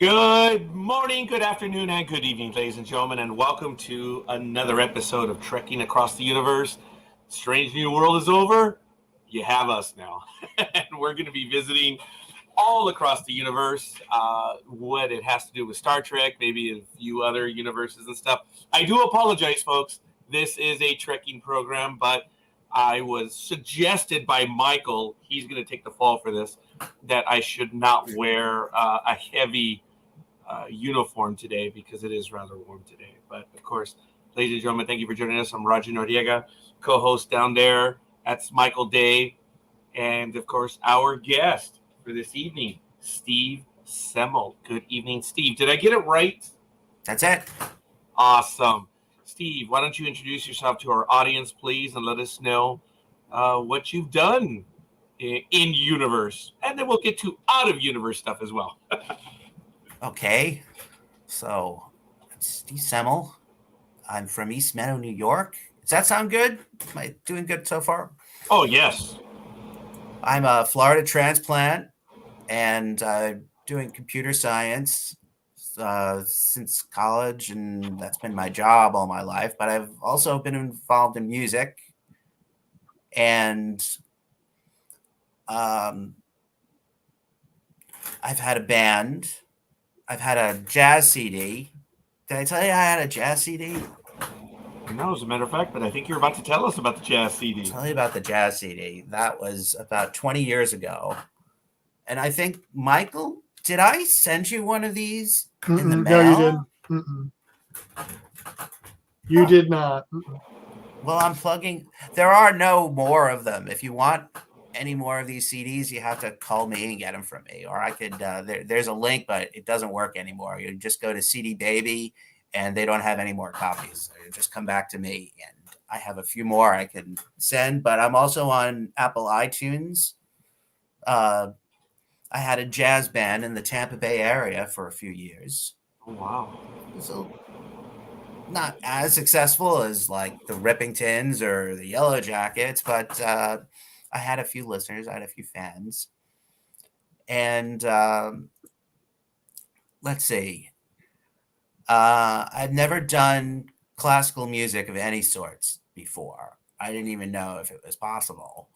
Good morning, good afternoon, and good evening, ladies and gentlemen, and welcome to another episode of Trekking Across the Universe. Strange New World is over. You have us now. And we're going to be visiting all across the universe, what it has to do with Star Trek, maybe a few other universes and stuff. I do apologize, folks. This is a trekking program, but I was suggested by Michael, he's going to take the fall for this, that I should not wear a heavy uniform today because it is rather warm today. But of course, ladies and gentlemen, thank you for joining us. I'm Roger Noriega, co-host down there. That's Michael Day. And of course, our guest for this evening, Steve Semmel. Good evening, Steve. Did I get it right? That's it. Awesome. Steve, why don't you introduce yourself to our audience, please, and let us know what you've done in universe. And then we'll get to out of universe stuff as well. Okay. So, Steve Semmel. I'm from East Meadow, New York. Does that sound good? Am I doing good so far? Oh, yes. I'm a Florida transplant and doing computer science since college, and that's been my job all my life. But I've also been involved in music, and I've had a band. I've had a jazz CD. Did I tell you I had a jazz CD? No, as a matter of fact, but I think you're about to tell us about the jazz CD. I'll tell you about the jazz CD. That was about 20 years ago. And I think, Michael, did I send you one of these in the mail? No, you didn't. You did not. Well, I'm plugging. There are no more of them. If you want any more of these CDs, you have to call me and get them from me. Or I could, there's a link, but it doesn't work anymore. You just go to CD Baby, and they don't have any more copies. So you just come back to me, and I have a few more I can send. But I'm also on Apple iTunes. I had a jazz band in the Tampa Bay area for a few years. Oh, wow. So not as successful as like the Rippingtons or the Yellow Jackets, but I had a few listeners. I had a few fans. And let's see. I've never done classical music of any sorts before. I didn't even know if it was possible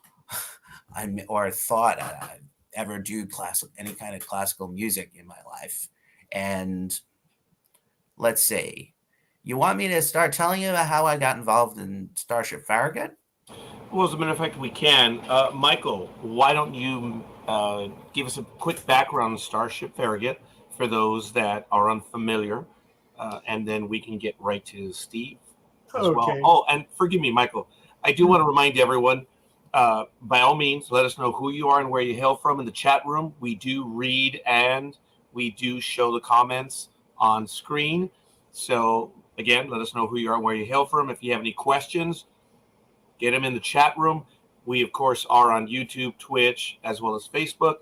or thought I'd ever do any kind of classical music in my life. And let's see. You want me to start telling you about how I got involved in Starship Farragut? Well, as a matter of fact, we can. Michael, why don't you give us a quick background on Starship Farragut for those that are unfamiliar, and then we can get right to Steve as well. Oh, and forgive me, Michael. I do want to remind everyone, by all means, let us know who you are and where you hail from in the chat room. We do read and we do show the comments on screen. So, again, let us know who you are and where you hail from. If you have any questions, get them in the chat room. We, of course, are on YouTube, Twitch, as well as Facebook.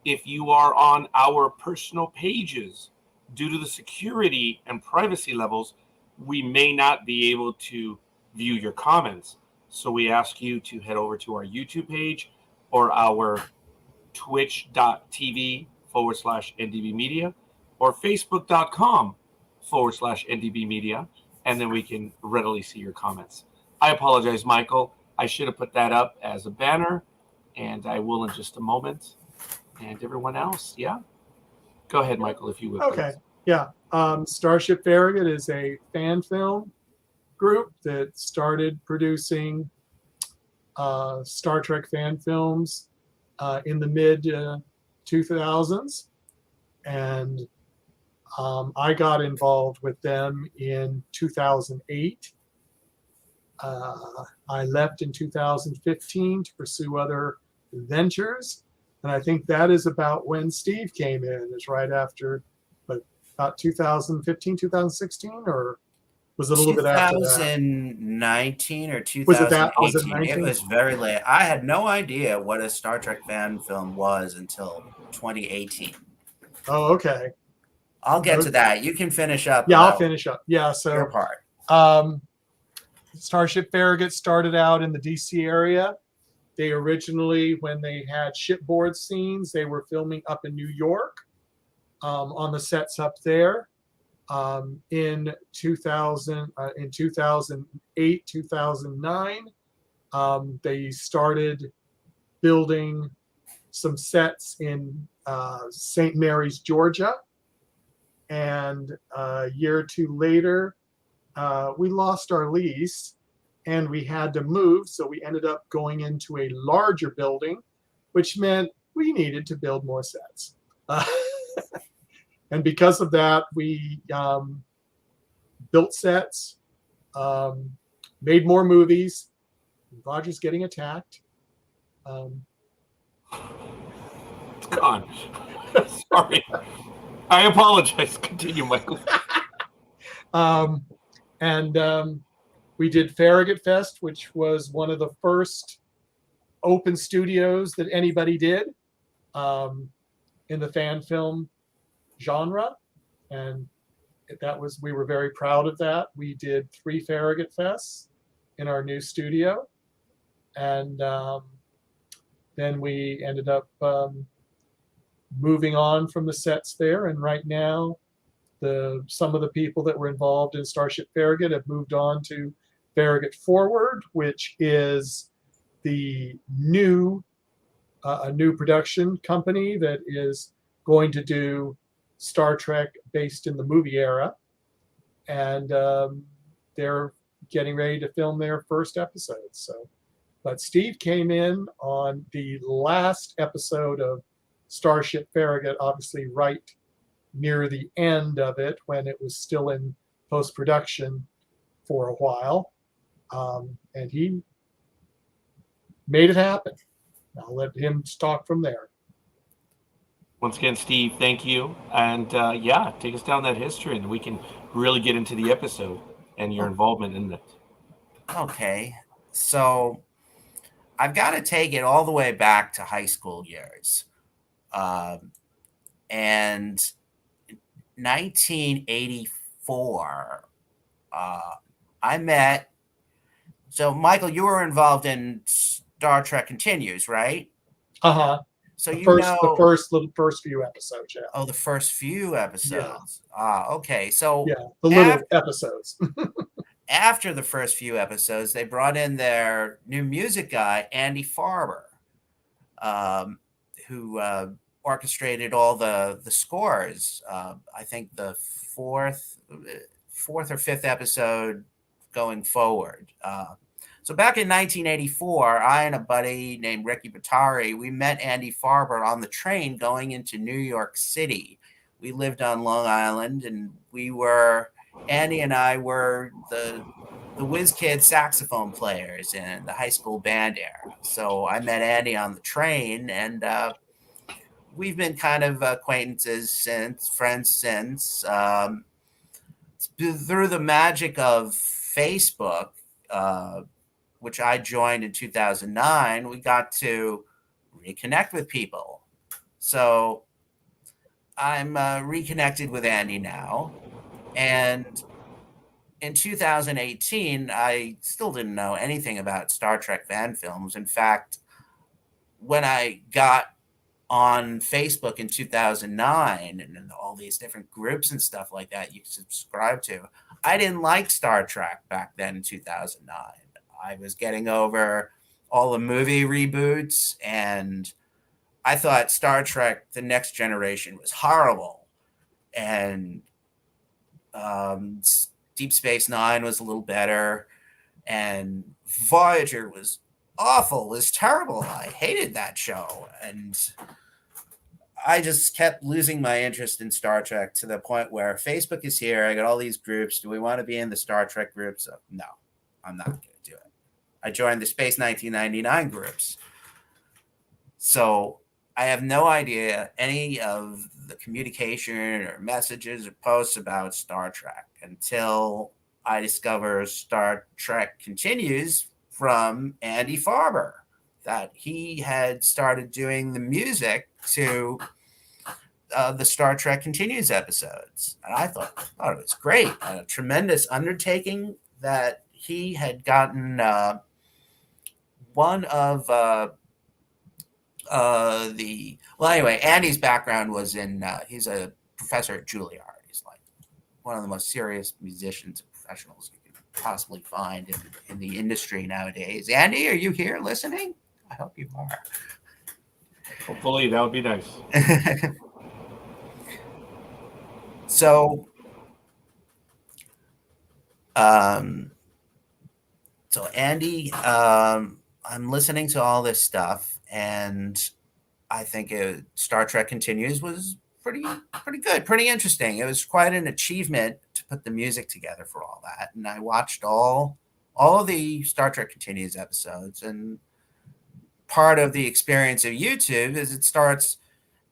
If you are on our personal pages, due to the security and privacy levels, we may not be able to view your comments. So we ask you to head over to our YouTube page or our twitch.tv/NDB Media or facebook.com/NDB Media, and then we can readily see your comments. I apologize, Michael. I should have put that up as a banner, and I will in just a moment. And everyone else, yeah? Go ahead, Michael, if you would. Okay, please. yeah. Starship Farragut is a fan film group that started producing Star Trek fan films in the mid-2000s. And I got involved with them in 2008. I left in 2015 to pursue other ventures. And I think that is about when Steve came in, is right after, but about 2015, 2016, or was it a little bit after that? 2019 or 2018. Was it that? Was it 19? It was very late. I had no idea what a Star Trek fan film was until 2018. Oh, okay. I'll get to that. You can finish up. Yeah, I'll finish up. Yeah, so your part. Starship Farragut started out in the DC area. They originally, when they had shipboard scenes, they were filming up in New York. on the sets up there. In 2008, 2009, they started building some sets in St. Mary's, Georgia. And a year or two later, we lost our lease and we had to move. So we ended up going into a larger building, which meant we needed to build more sets. And because of that, we built sets, made more movies. Roger's getting attacked. It's gone. Sorry. I apologize. Continue, Michael. We did Farragut Fest, which was one of the first open studios that anybody did in the fan film genre, and we were very proud of that. We did 3 Farragut Fests in our new studio, and then we ended up moving on from the sets there. And right now, some of the people that were involved in Starship Farragut have moved on to Farragut Forward, which is a new production company that is going to do Star Trek based in the movie era, and they're getting ready to film their first episode. But Steve came in on the last episode of Starship Farragut, obviously right near the end of it when it was still in post-production for a while, and he made it happen. I'll let him talk from there. Once again, Steve, thank you. And take us down that history and we can really get into the episode and your involvement in it. Okay. So I've got to take it all the way back to high school years. And 1984, I met. So, Michael, you were involved in Star Trek Continues, right? Uh-huh. So the first few episodes, yeah. Oh, the first few episodes. Yeah. Okay. So yeah, the little episodes. After the first few episodes, they brought in their new music guy, Andy Farber, who orchestrated all the scores. I think the fourth or fifth episode going forward. So back in 1984, I and a buddy named Ricky Batari, we met Andy Farber on the train going into New York City. We lived on Long Island, and Andy and I were the whiz kid saxophone players in the high school band era. So I met Andy on the train, and we've been kind of friends since. Through the magic of Facebook, which I joined in 2009, we got to reconnect with people. So I'm reconnected with Andy now. And in 2018, I still didn't know anything about Star Trek fan films. In fact, when I got on Facebook in 2009 and all these different groups and stuff like that you subscribe to, I didn't like Star Trek back then in 2009. I was getting over all the movie reboots, and I thought Star Trek The Next Generation was horrible. And Deep Space Nine was a little better. And Voyager was awful, was terrible. I hated that show. And I just kept losing my interest in Star Trek to the point where Facebook is here. I got all these groups. Do we want to be in the Star Trek groups? No, I'm not going to do it. I joined the Space 1999 groups. So I have no idea any of the communication or messages or posts about Star Trek until I discover Star Trek Continues from Andy Farber, that he had started doing the music to the Star Trek Continues episodes. And I thought it was great. A tremendous undertaking that he had gotten one of anyway, Andy's background was in, he's a professor at Juilliard. He's like one of the most serious musicians and professionals you can possibly find in the industry nowadays. Andy, are you here listening? I hope you are. Hopefully, that would be nice. So, Andy, I'm listening to all this stuff, and I think Star Trek Continues was pretty good, pretty interesting. It was quite an achievement to put the music together for all that, and I watched all of the Star Trek Continues episodes. And part of the experience of YouTube is it starts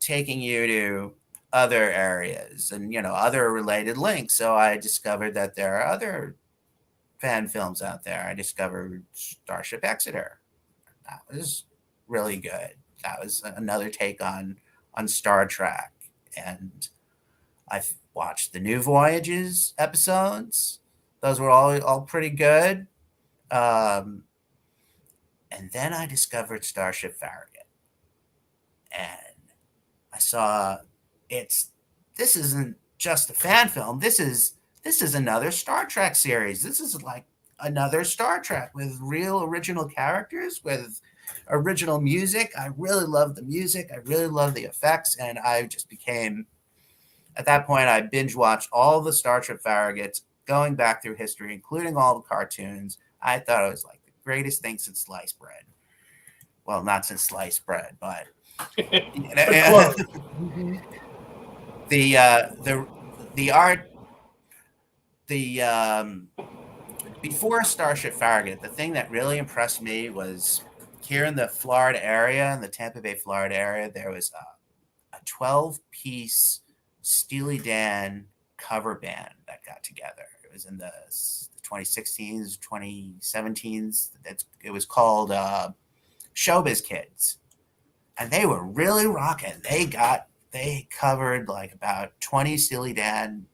taking you to other areas and other related links. So I discovered that there are other fan films out there. I discovered Starship Exeter. That was really good. That was another take on Star Trek. And I've watched the New Voyages episodes. Those were all pretty good. And then I discovered Starship Farragut. And I saw this isn't just a fan film. This is another Star Trek series. This is like another Star Trek with real original characters, with original music. I really love the music. I really love the effects. And I just became, at that point, I binge watched all the Starship Farraguts going back through history, including all the cartoons. I thought it was like the greatest thing since sliced bread. Well, not since sliced bread, but the art, before Starship Farragut, the thing that really impressed me was here in the Florida area, in the Tampa Bay, Florida area, there was a 12-piece Steely Dan cover band that got together. It was in the 2016s, 2017s. It was called Showbiz Kids. And they were really rocking. They covered like about 20 Steely Dan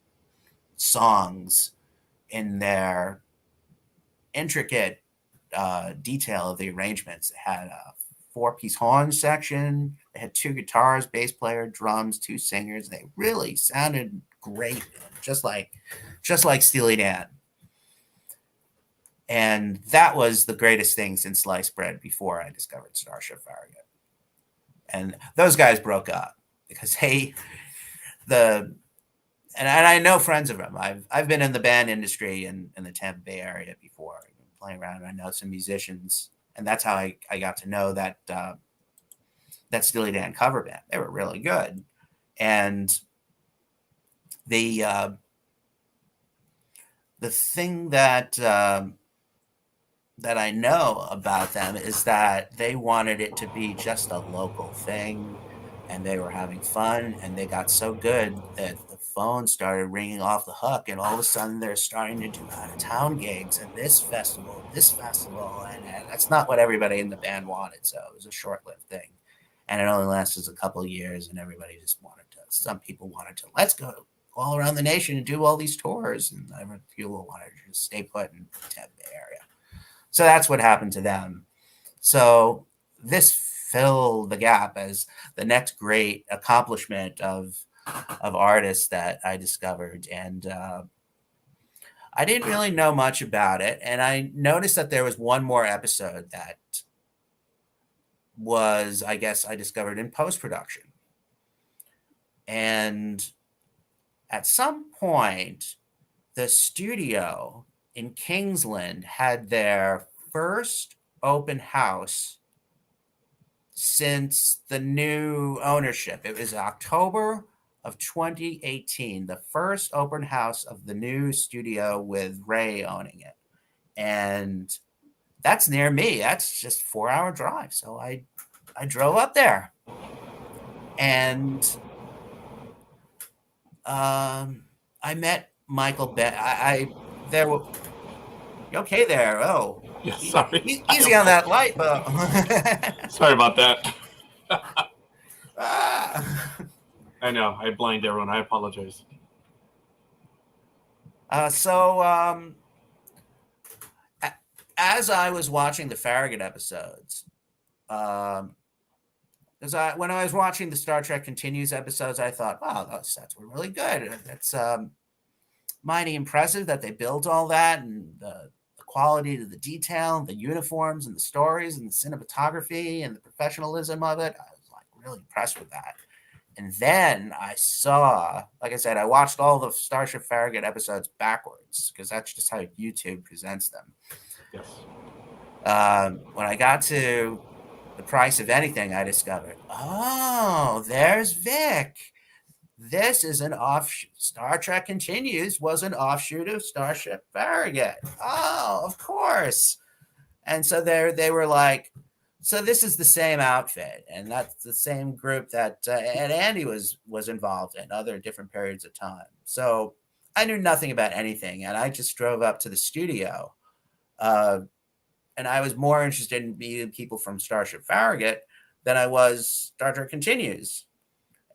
songs in their intricate detail of the arrangements. It had a 4-piece horn section. They had 2 guitars, bass player, drums, 2 singers. They really sounded great, just like Steely Dan. And that was the greatest thing since sliced bread before I discovered Starship Farragut. And those guys broke up because and I know friends of them. I've been in the band industry in the Tampa Bay area before. I've been playing around. I know some musicians, and that's how I got to know that Steely Dan cover band. They were really good. And the thing that I know about them is that they wanted it to be just a local thing, and they were having fun, and they got so good that the phone started ringing off the hook, and all of a sudden they're starting to do out-of-town gigs and this festival, and that's not what everybody in the band wanted. So it was a short-lived thing, and it only lasted a couple of years, and everybody just some people wanted to, let's go all around the nation and do all these tours, and other people wanted to just stay put in the Tampa Bay area. So that's what happened to them. So this filled the gap as the next great accomplishment of artists that I discovered. And I didn't really know much about it. And I noticed that there was one more episode that was, I guess, I discovered in post-production. And at some point, the studio in Kingsland had their first open house since the new ownership. It was October of 2018, the first open house of the new studio with Ray owning it. And that's near me. That's just a 4-hour drive. So I drove up there. And I met Michael there were you okay there? Oh, yeah, sorry. Easy on that light, Bo. Sorry about that. Ah. I know. I blind everyone. I apologize. As I was watching the Farragut episodes, because when I was watching the Star Trek Continues episodes, I thought, wow, those sets were really good. It's mighty impressive that they built all that, and the quality to the detail, the uniforms and the stories and the cinematography and the professionalism of it. I was like really impressed with that. And then I saw, like I said, I watched all the Starship Farragut episodes backwards because that's just how YouTube presents them. Yes. When I got to The Price of Anything, I discovered, oh, there's Vic. This is an offshoot. Star Trek Continues was an offshoot of Starship Farragut. Oh, of course. And so they were like, so this is the same outfit, and that's the same group that and Andy was involved in other different periods of time. So I knew nothing about anything, and I just drove up to the studio, and I was more interested in meeting people from Starship Farragut than I was Star Trek Continues.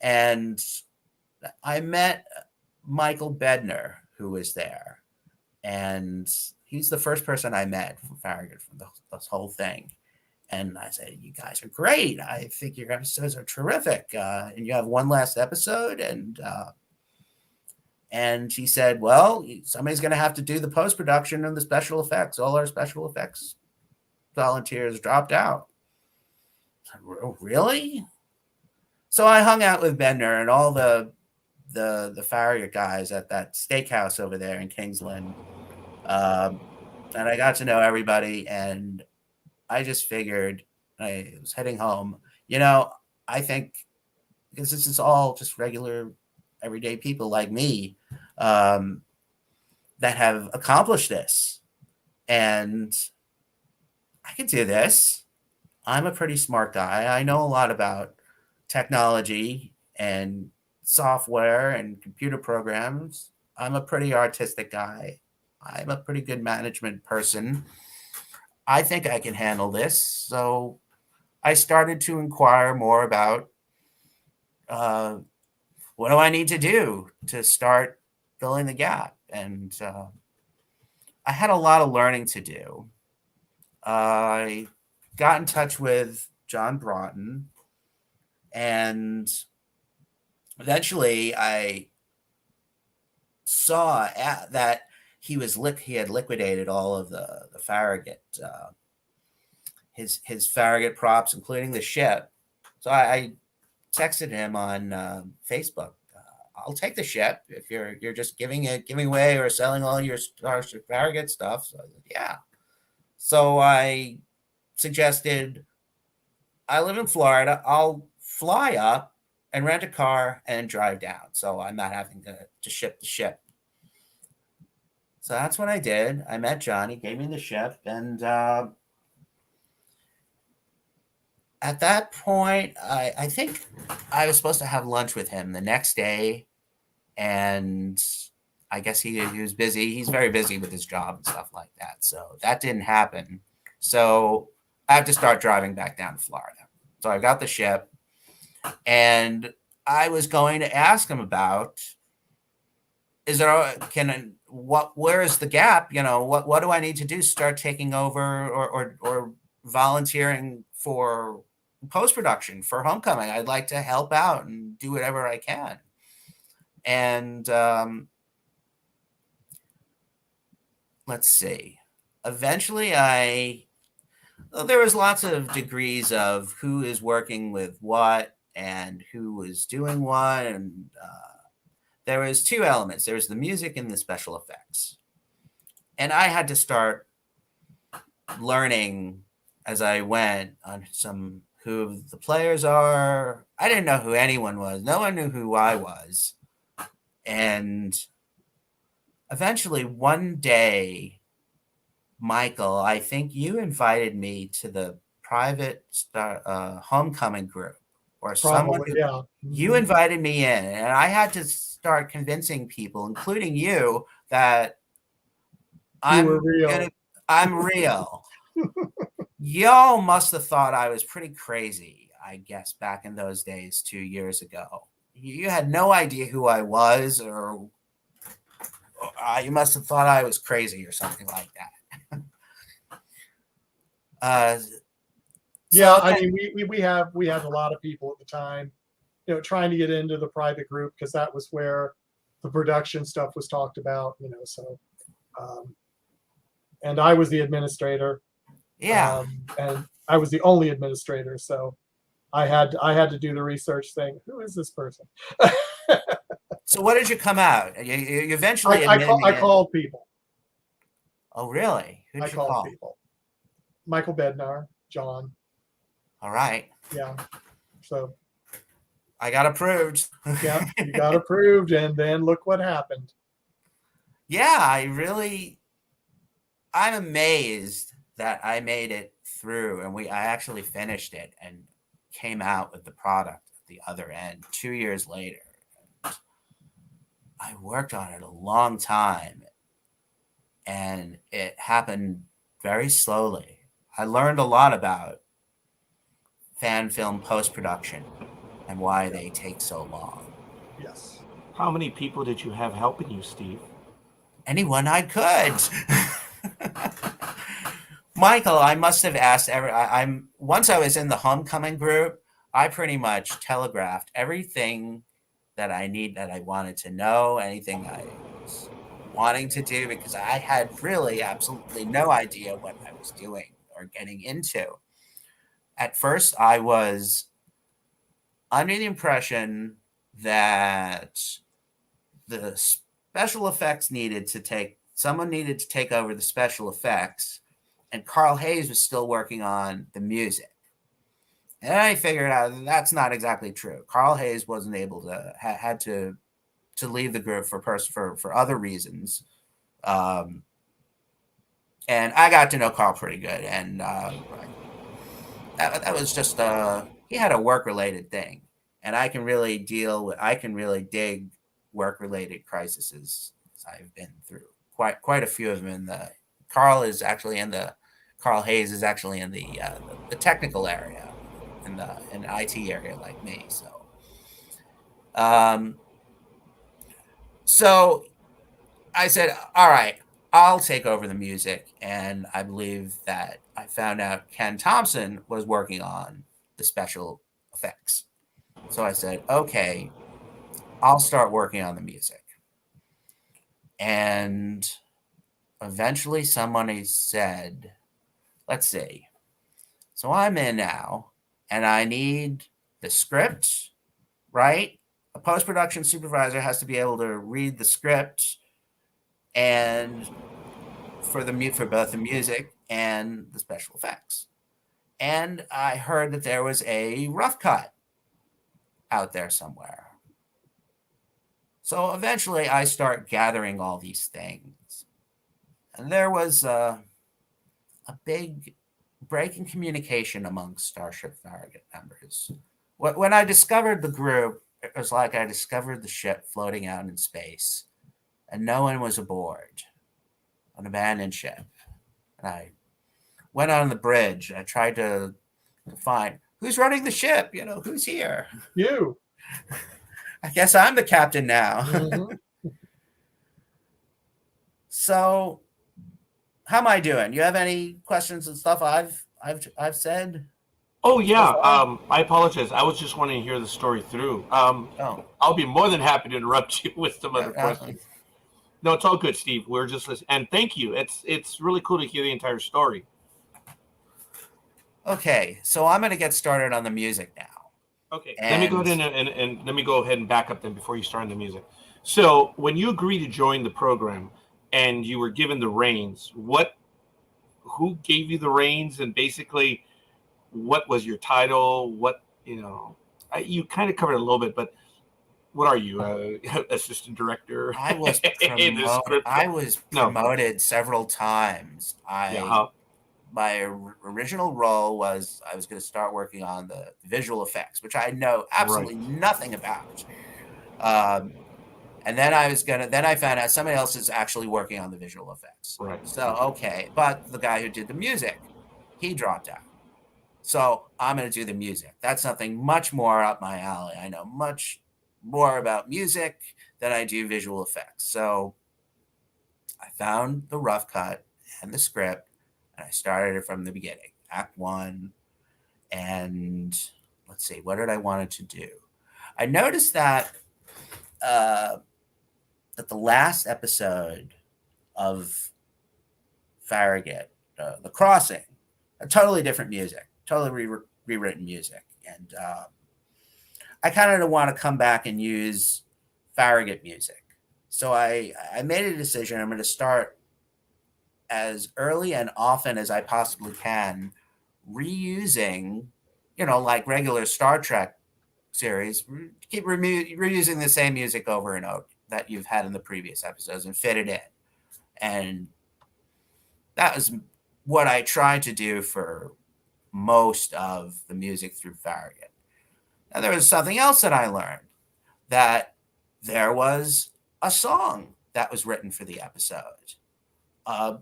And I met Michael Bednar, who was there, and he's the first person I met from Farragut from this whole thing. And I said, you guys are great. I think your episodes are terrific. And you have one last episode. And he said, well, somebody's going to have to do the post-production and the special effects. All our special effects volunteers dropped out. I said, oh, really? So I hung out with Bednar and all the Farragut guys at that steakhouse over there in Kingsland. And I got to know everybody, and I just figured, I was heading home, I think, because this is all just regular, everyday people like me that have accomplished this. And I can do this. I'm a pretty smart guy. I know a lot about technology and software and computer programs. I'm a pretty artistic guy. I'm a pretty good management person. I think I can handle this. So I started to inquire more about what do I need to do to start filling the gap. And I had a lot of learning to do. I got in touch with John Broughton, and eventually I saw that he had liquidated all of the Farragut, his Farragut props, including the ship. So I texted him on Facebook. I'll take the ship if you're just giving away or selling all your Starship Farragut stuff. So I said, yeah. So I suggested, I live in Florida. I'll fly up and rent a car and drive down, so I'm not having to ship the ship. So that's what I did. I met John. He gave me the ship. And at that point, I think I was supposed to have lunch with him the next day. And I guess he was busy. He's very busy with his job and stuff like that. So that didn't happen. So I have to start driving back down to Florida. So I got the ship. And I was going to ask him about, where is the gap? What do I need to do? Start taking over or volunteering for post-production for Homecoming. I'd like to help out and do whatever I can. And let's see. Eventually there was lots of degrees of who is working with what and who was doing what. And there was two elements. There was the music and the special effects. And I had to start learning as I went on who the players are. I didn't know who anyone was. No one knew who I was. And eventually one day, Michael, I think you invited me to the private Homecoming group, or someone. Yeah. You invited me in, and I had to start convincing people, including you, that I'm real. I'm real. Y'all must have thought I was pretty crazy, I guess, back in those days 2 years ago. You had no idea who I was, or you must have thought I was crazy or something like that. Yeah, So I mean, we had a lot of people at the time, trying to get into the private group because that was where the production stuff was talked about, so and I was the administrator, yeah. and I was the only administrator, so I had to do the research thing. Who is this person? So what did you come out? You eventually I admitted me in. called people. Oh, really? Who I did you called call? people. Michael Bednar, John. All right. Yeah. So I got approved. yeah, you got approved, and then look what happened. Yeah, I'm amazed that I made it through, and I actually finished it and came out with the product at the other end 2 years later. I worked on it a long time, and it happened very slowly. I learned a lot about fan film post-production and why they take so long. Yes. How many people did you have helping you, Steve? Anyone I could. Michael, I must have asked once I was in the homecoming group, I pretty much telegraphed everything that I wanted to know, anything I was wanting to do, because I had really absolutely no idea what I was doing or getting into. At first, I was under the impression that the special effects someone needed to take over the special effects, and Carl Hayes was still working on the music. And I figured out that's not exactly true. Carl Hayes wasn't able to, had to leave the group for other reasons. And I got to know Carl pretty good. And that was just, he had a work-related thing. And I can really dig work-related crises. I've been through quite a few of them. Carl Hayes is actually in the technical area, in the IT area, like me. So I said, all right, I'll take over the music. And I believe that I found out Ken Thompson was working on the special effects. So I said, okay, I'll start working on the music. And eventually somebody said, let's see. So I'm in now, and I need the script, right? A post-production supervisor has to be able to read the script and for both the music and the special effects. And I heard that there was a rough cut out there somewhere. So eventually I start gathering all these things. And there was a big break in communication among Starship Farragut members. When I discovered the group, it was like I discovered the ship floating out in space, and no one was aboard, an abandoned ship. And I went on the bridge. I tried to find who's running the ship, who's here. You. I guess I'm the captain now. Mm-hmm. So, how am I doing? You have any questions and stuff I've said? Oh yeah, I apologize. I was just wanting to hear the story through. I'll be more than happy to interrupt you with some other questions. No, it's all good, Steve. We're just listening, and thank you. It's really cool to hear the entire story. Okay, so I'm going to get started on the music now. Okay, let me go ahead and let me go ahead and back up then before you start on the music. So when you agreed to join the program and you were given the reins, who gave you the reins, and basically what was your title? You kind of covered it a little bit, but what are you, assistant director? I was promoted several times. My original role was I was going to start working on the visual effects, which I know absolutely nothing about. And then I found out somebody else is actually working on the visual effects. Right. So, okay. But the guy who did the music, he dropped out. So I'm going to do the music. That's something much more up my alley. I know much more about music than I do visual effects. So I found the rough cut and the script, and I started it from the beginning, Act 1. And let's see, what did I wanted to do? I noticed that that the last episode of Farragut, The Crossing, a totally different music, totally rewritten music. And I kind of want to come back and use Farragut music. So I made a decision. I'm going to start as early and often as I possibly can, reusing, like regular Star Trek series, keep reusing the same music over and over that you've had in the previous episodes and fit it in. And that was what I tried to do for most of the music through Farragut. Now, there was something else that I learned, that there was a song that was written for the episode, a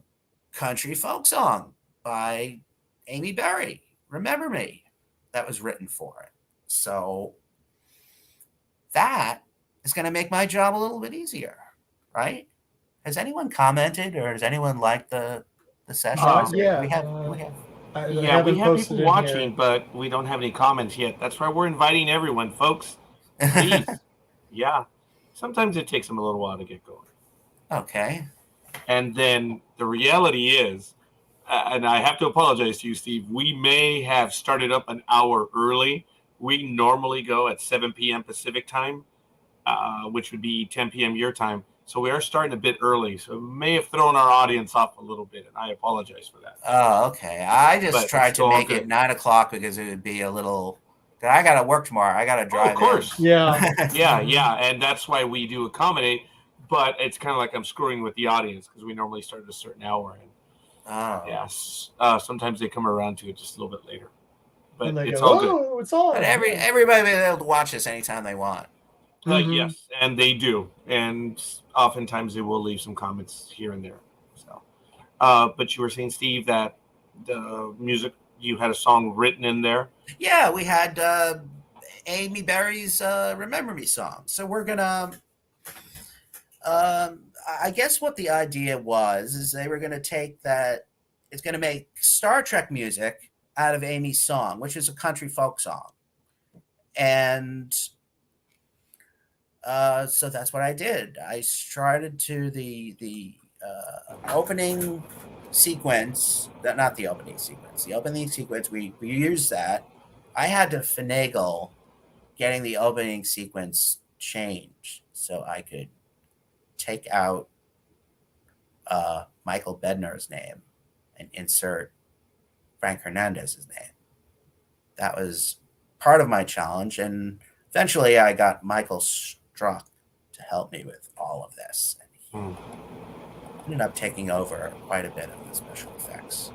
country folk song by Amy Berry, Remember Me, that was written for it. So that is going to make my job a little bit easier, right? Has anyone commented, or does anyone like the session? Yeah. we have We haven't have posted people in watching, here. but we don't have any comments yet. That's why we're inviting everyone, folks. Please. Yeah. Sometimes it takes them a little while to get going. Okay. And then the reality is, and I have to apologize to you, Steve, we may have started up an hour early. We normally go at 7 p.m. Pacific time, which would be 10 p.m. your time. So we are starting a bit early. So it may have thrown our audience off a little bit, and I apologize for that. Oh, okay. I just But tried it's to all make good. it 9:00 because it would be a little. I got to work tomorrow. I got to drive. Of course. Yeah. Yeah. And that's why we do accommodate. But it's kind of like I'm screwing with the audience because we normally start at a certain hour. And yes, sometimes they come around to it just a little bit later. But And they it's go, all good. oh, it's on. But everybody will be able to watch this anytime they want. Yes, and they do. And oftentimes they will leave some comments here and there. So, but you were saying, Steve, that the music, you had a song written in there. Yeah, we had Amy Berry's Remember Me song. So we're going to, I guess what the idea was is they were going to take that, it's going to make Star Trek music out of Amy's song, which is a country folk song. And so that's what I did. I started to the opening sequence, not the opening sequence, the opening sequence, we used that. I had to finagle getting the opening sequence changed so I could take out Michael Bednar's name and insert Frank Hernandez's name. That was part of my challenge, and eventually I got Michael Struck to help me with all of this, and he ended up taking over quite a bit of the special effects.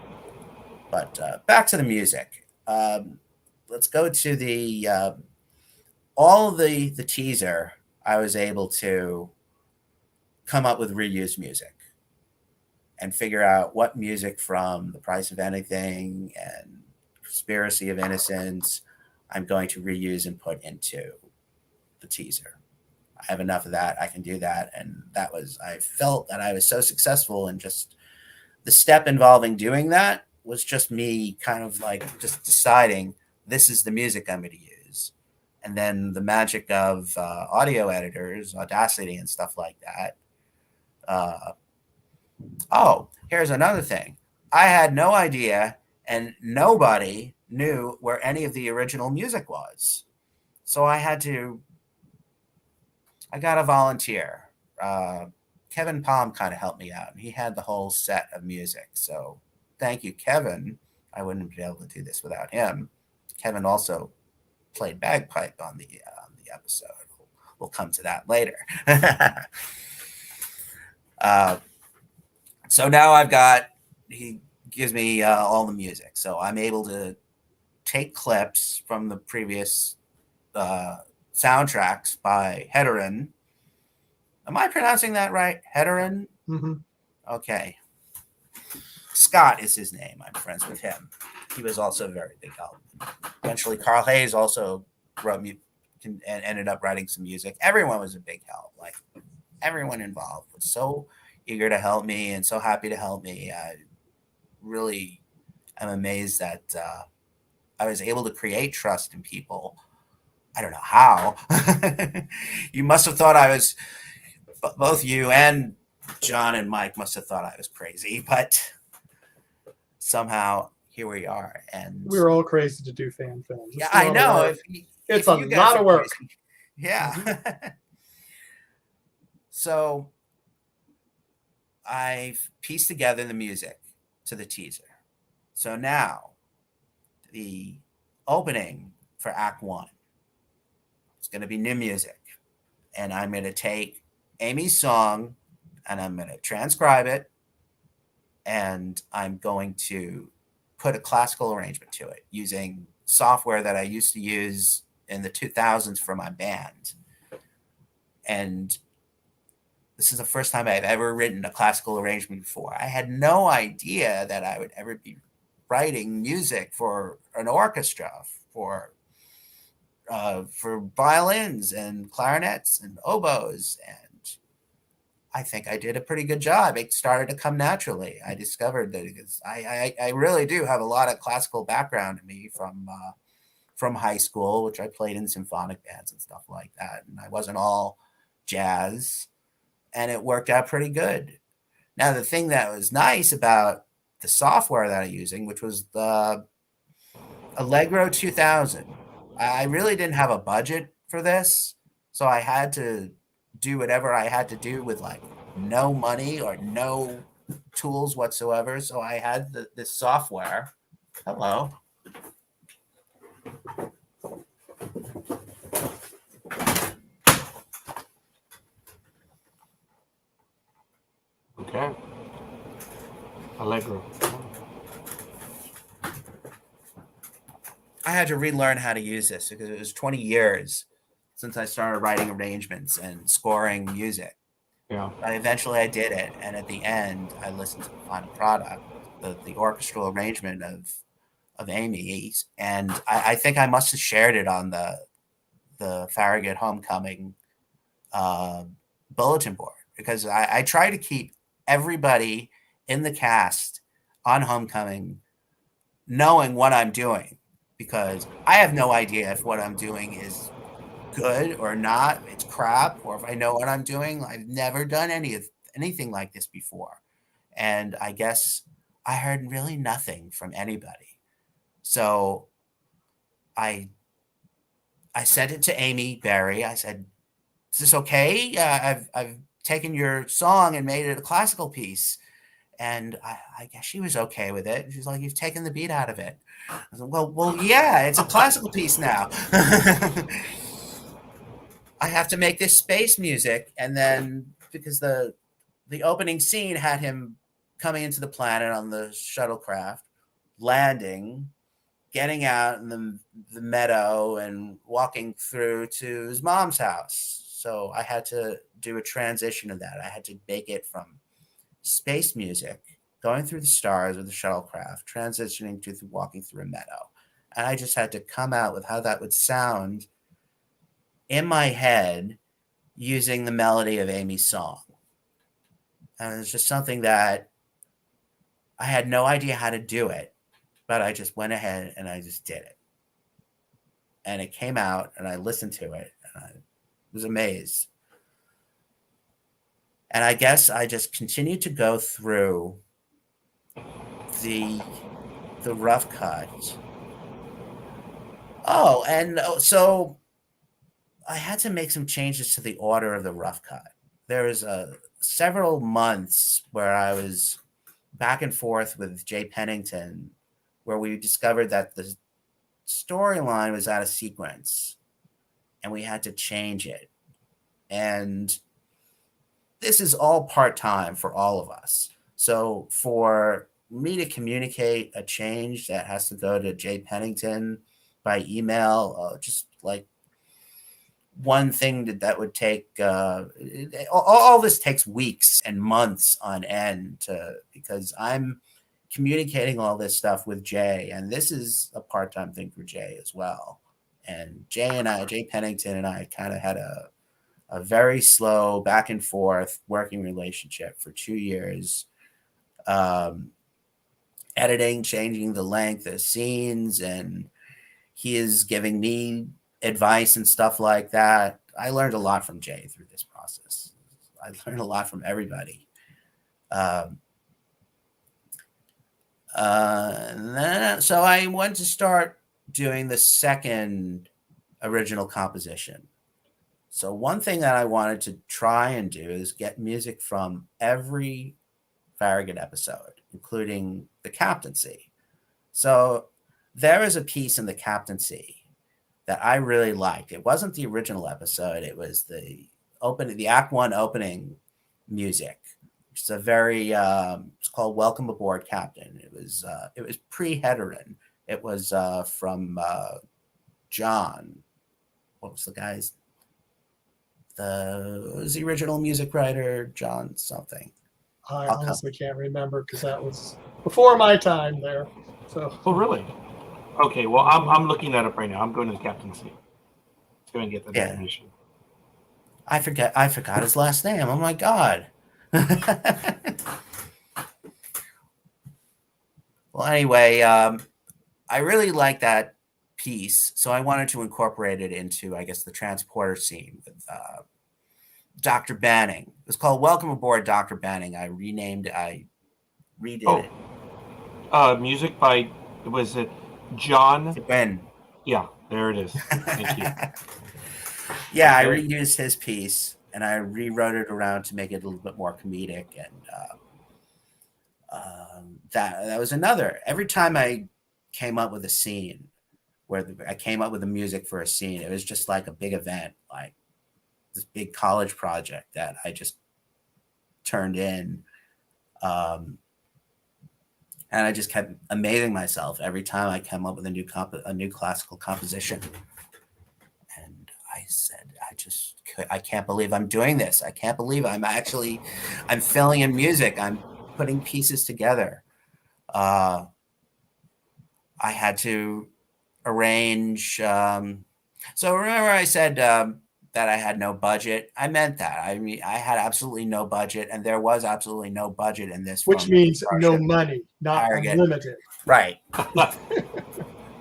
But back to the music. Let's go to the all of the teaser. I was able to come up with reused music and figure out what music from The Price of Anything and Conspiracy of Innocence I'm going to reuse and put into the teaser. I have enough of that. I can do that. And I felt that I was so successful, and just the step involving doing that was just me kind of like just deciding this is the music I'm going to use. And then the magic of audio editors, Audacity and stuff like that. Here's another thing. I had no idea, and nobody knew where any of the original music was. So I got a volunteer. Kevin Palm kind of helped me out, and he had the whole set of music. So thank you, Kevin. I wouldn't be able to do this without him. Kevin also played bagpipe on the episode. We'll come to that later. So now he gives me all the music. So I'm able to take clips from the previous soundtracks by Hedderin. Am I pronouncing that right? Hedderin? Mm-hmm. Okay. Scott is his name. I'm friends with him. He was also a very big help. Eventually, Carl Hayes also wrote and ended up writing some music. Everyone was a big help. Like, everyone involved was so eager to help me and so happy to help me. I really am amazed that I was able to create trust in people. I don't know how. You must have thought I was, both you and John and Mike must have thought I was crazy, but somehow here we are. And We're all crazy to do fan films. yeah, I know. It's a lot of work. Crazy, yeah. So I've pieced together the music to the teaser. So now the opening for Act 1, it's going to be new music. And I'm going to take Amy's song and I'm going to transcribe it. And I'm going to put a classical arrangement to it using software that I used to use in the 2000s for my band. And this is the first time I've ever written a classical arrangement before. I had no idea that I would ever be writing music for an orchestra, for violins and clarinets and oboes. And I think I did a pretty good job. It started to come naturally. I discovered that because I really do have a lot of classical background in me from high school, which I played in symphonic bands and stuff like that. And I wasn't all jazz. And it worked out pretty good. Now, the thing that was nice about the software that I'm using, which was the Allegro 2000, I really didn't have a budget for this. So I had to do whatever I had to do with like no money or no tools whatsoever. So I had this software. Hello. Okay. Allegro. I had to relearn how to use this because it was 20 years since I started writing arrangements and scoring music. Yeah. But eventually I did it. And at the end, I listened to the final product, the orchestral arrangement of Amy's. And I think I must have shared it on the Farragut Homecoming bulletin board because I try to keep everybody in the cast on Homecoming knowing what I'm doing, because I have no idea if what I'm doing is good or not, it's crap, or if I know what I'm doing. I've never done anything like this before. And I guess I heard really nothing from anybody. So I sent it to Amy Berry. I said, "Is this okay? I've taken your song and made it a classical piece." And I guess she was okay with it. She's like, "You've taken the beat out of it." I was like, well, yeah, it's a classical piece now. I have to make this space music. And then because the opening scene had him coming into the planet on the shuttlecraft, landing, getting out in the meadow and walking through to his mom's house. So I had to do a transition of that. I had to make it from space music, going through the stars with the shuttlecraft, transitioning to walking through a meadow. And I just had to come out with how that would sound in my head using the melody of Amy's song. And it's just something that I had no idea how to do it, but I just went ahead and I just did it. And it came out and I listened to it and I was amazed. And I guess I just continued to go through the rough cut. Oh, and so I had to make some changes to the order of the rough cut. There was several months where I was back and forth with Jay Pennington, where we discovered that the storyline was out of sequence and we had to change it. And this is all part-time for all of us. So for me to communicate a change that has to go to Jay Pennington by email, just like one thing that would take, all this takes weeks and months on end because I'm communicating all this stuff with Jay, and this is a part-time thing for Jay as well. And Jay Pennington and I kind of had a very slow back and forth working relationship for 2 years, editing, changing the length of scenes and he is giving me advice and stuff like that. I learned a lot from Jay through this process. I learned a lot from everybody. So I went to start doing the second original composition. So one thing that I wanted to try and do is get music from every Farragut episode, including the captaincy. So there is a piece in the captaincy that I really liked. It wasn't the original episode. It was the Act 1 opening music. It's a very it's called "Welcome Aboard, Captain." It was pre-Hedderin. It was from John. What was the guy's? It was the original music writer, John something. I honestly can't remember because that was before my time there. So. Oh, really? Okay. Well, I'm looking that up right now. I'm going to the captaincy. Let's go and get that information. I forgot his last name. Oh my God. Well, anyway, I really like that piece, so I wanted to incorporate it into, I guess, the transporter scene with Dr. Banning. It was called "Welcome Aboard, Dr. Banning." I redid it. Music by, was it John? Ben. Yeah, there it is. Thank you. Yeah, I reused his piece and I rewrote it around to make it a little bit more comedic, and that was another. Every time I came up with a scene I came up with the music for a scene, it was just like a big event, like this big college project that I just turned in. And I just kept amazing myself every time I came up with a new classical composition. And I said, I can't believe I'm doing this. I can't believe I'm filling in music. I'm putting pieces together. I had to arrange. So remember I said that I had no budget. I meant that. I mean, I had absolutely no budget, and there was absolutely no budget in this. Which means no money, not Farragut. unlimited. Right.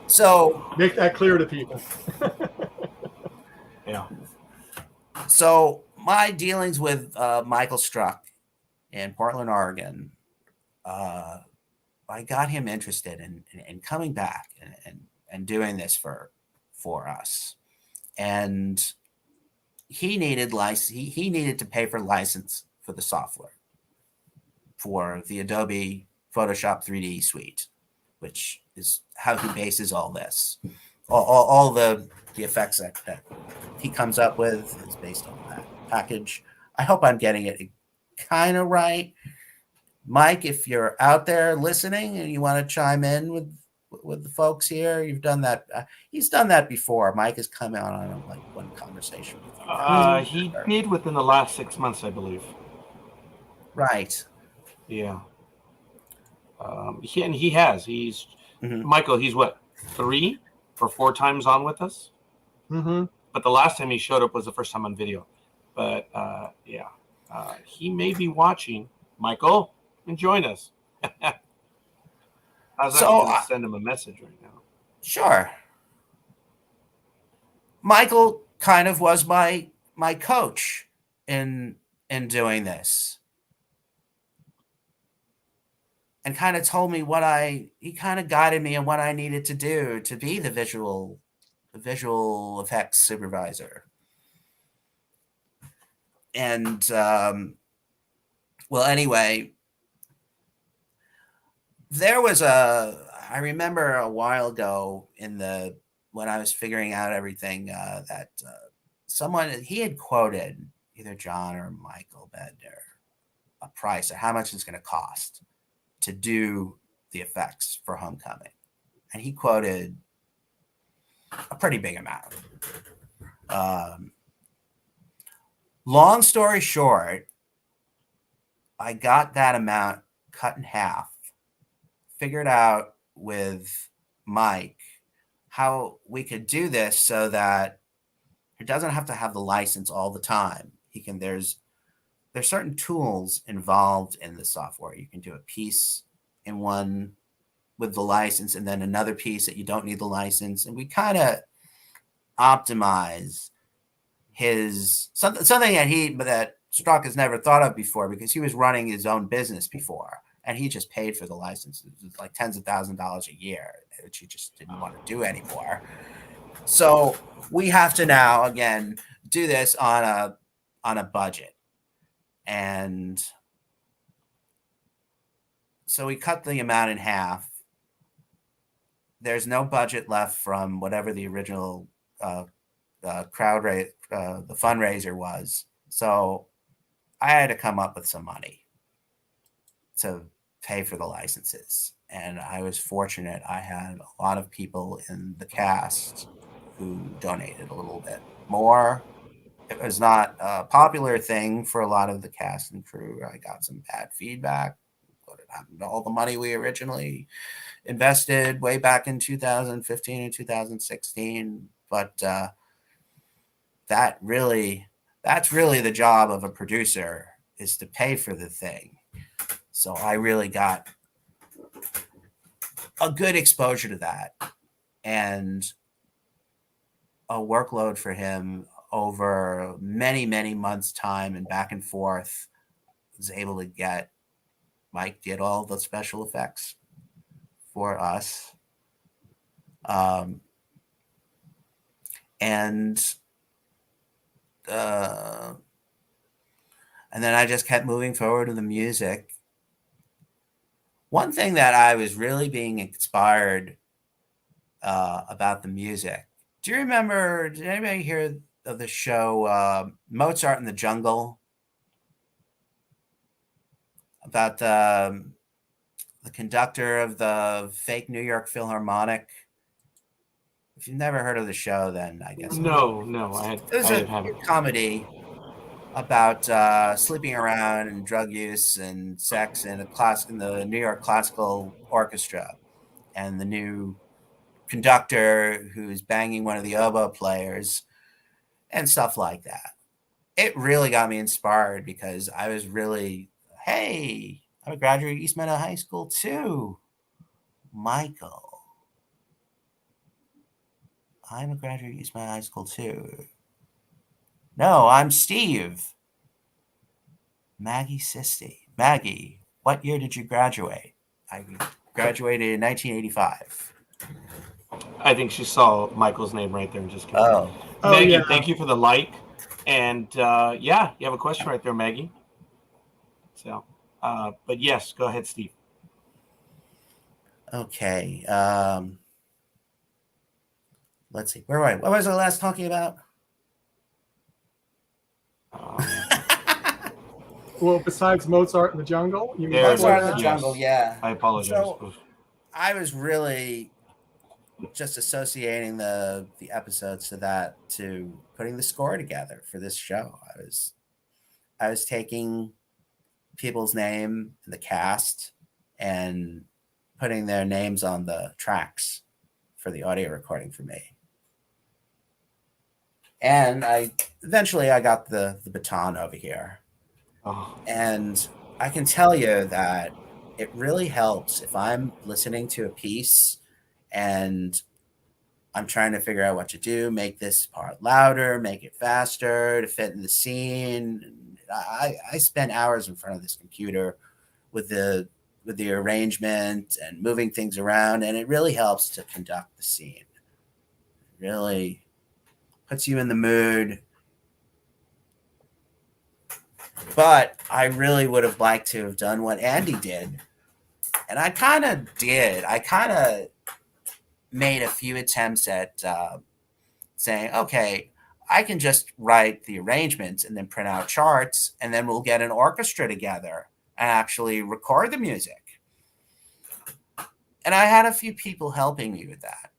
So make that clear to people. Yeah. So my dealings with Michael Struck in Portland, Oregon, I got him interested in coming back and doing this for us. And he needed he needed to pay for license for the software for the Adobe Photoshop 3D suite, which is how he bases all this. All the effects that he comes up with is based on that package. I hope I'm getting it kind of right. Mike, if you're out there listening and you want to chime in with the folks here, you've done that. He's done that before. Mike has come out on like one conversation with you. He did within the last 6 months, I believe. Right. Yeah. He has. He's Michael. He's what, 3 or 4 times on with us. Mm-hmm. But the last time he showed up was the first time on video. But he may be watching. Michael, and join us. I was actually going to send him a message right now. Sure. Michael kind of was my coach in doing this, and kind of told me he kind of guided me in what I needed to do to be the visual effects supervisor. And well, anyway, there was I remember a while ago when I was figuring out everything that he had quoted either John or Michael Bedner a price of how much it's going to cost to do the effects for Homecoming. And he quoted a pretty big amount. Long story short, I got that amount cut in half, figured out with Mike how we could do this so that he doesn't have to have the license all the time. There's certain tools involved in the software. You can do a piece in one with the license, and then another piece that you don't need the license. And we kind of optimize something that Strzok has never thought of before, because he was running his own business before, and he just paid for the licenses. It was like tens of $1,000s a year, which he just didn't want to do anymore. So we have to now, again, do this on a budget. And so we cut the amount in half. There's no budget left from whatever the original the fundraiser was. So I had to come up with some money to pay for the licenses. And I was fortunate. I had a lot of people in the cast who donated a little bit more. It was not a popular thing for a lot of the cast and crew. I got some bad feedback. What happened to all the money we originally invested way back in 2015 and 2016? But that's really the job of a producer, is to pay for the thing. So I really got a good exposure to that, and a workload for him over many, many months' time and back and forth. Was able to get Mike did all the special effects for us. And then I just kept moving forward with the music. One thing that I was really being inspired about the music. Did anybody hear of the show Mozart in the Jungle? About the conductor of the fake New York Philharmonic. If you've never heard of the show, then I guess No. It was a comedy about sleeping around and drug use and sex in the New York Classical Orchestra, and the new conductor who's banging one of the oboe players and stuff like that. It really got me inspired, because I was really, hey, I'm a graduate of East Meadow High School too. Michael. I'm a graduate of East Meadow High School too. No, I'm Steve. Maggie Sisti. Maggie, what year did you graduate? I graduated in 1985. I think she saw Michael's name right there and just came. Oh. Maggie, yeah. thank you for the like. And yeah, you have a question right there, Maggie. So, but yes, go ahead, Steve. Okay. Let's see. Where were I? What was I last talking about? Well, besides Mozart in the Jungle, you mean There it Mozart in was, the yes. Jungle, yeah. I apologize. So, I was really just associating the episodes to putting the score together for this show. I was taking people's name in the cast and putting their names on the tracks for the audio recording for me. And eventually I got the baton over here. Oh. And I can tell you that it really helps if I'm listening to a piece and I'm trying to figure out what to do, make this part louder, make it faster to fit in the scene. I spend hours in front of this computer with the arrangement and moving things around, and it really helps to conduct the scene. It really puts you in the mood. But I really would have liked to have done what Andy did. And I kind of did. I kind of made a few attempts at saying, okay, I can just write the arrangements and then print out charts, and then we'll get an orchestra together and actually record the music. And I had a few people helping me with that.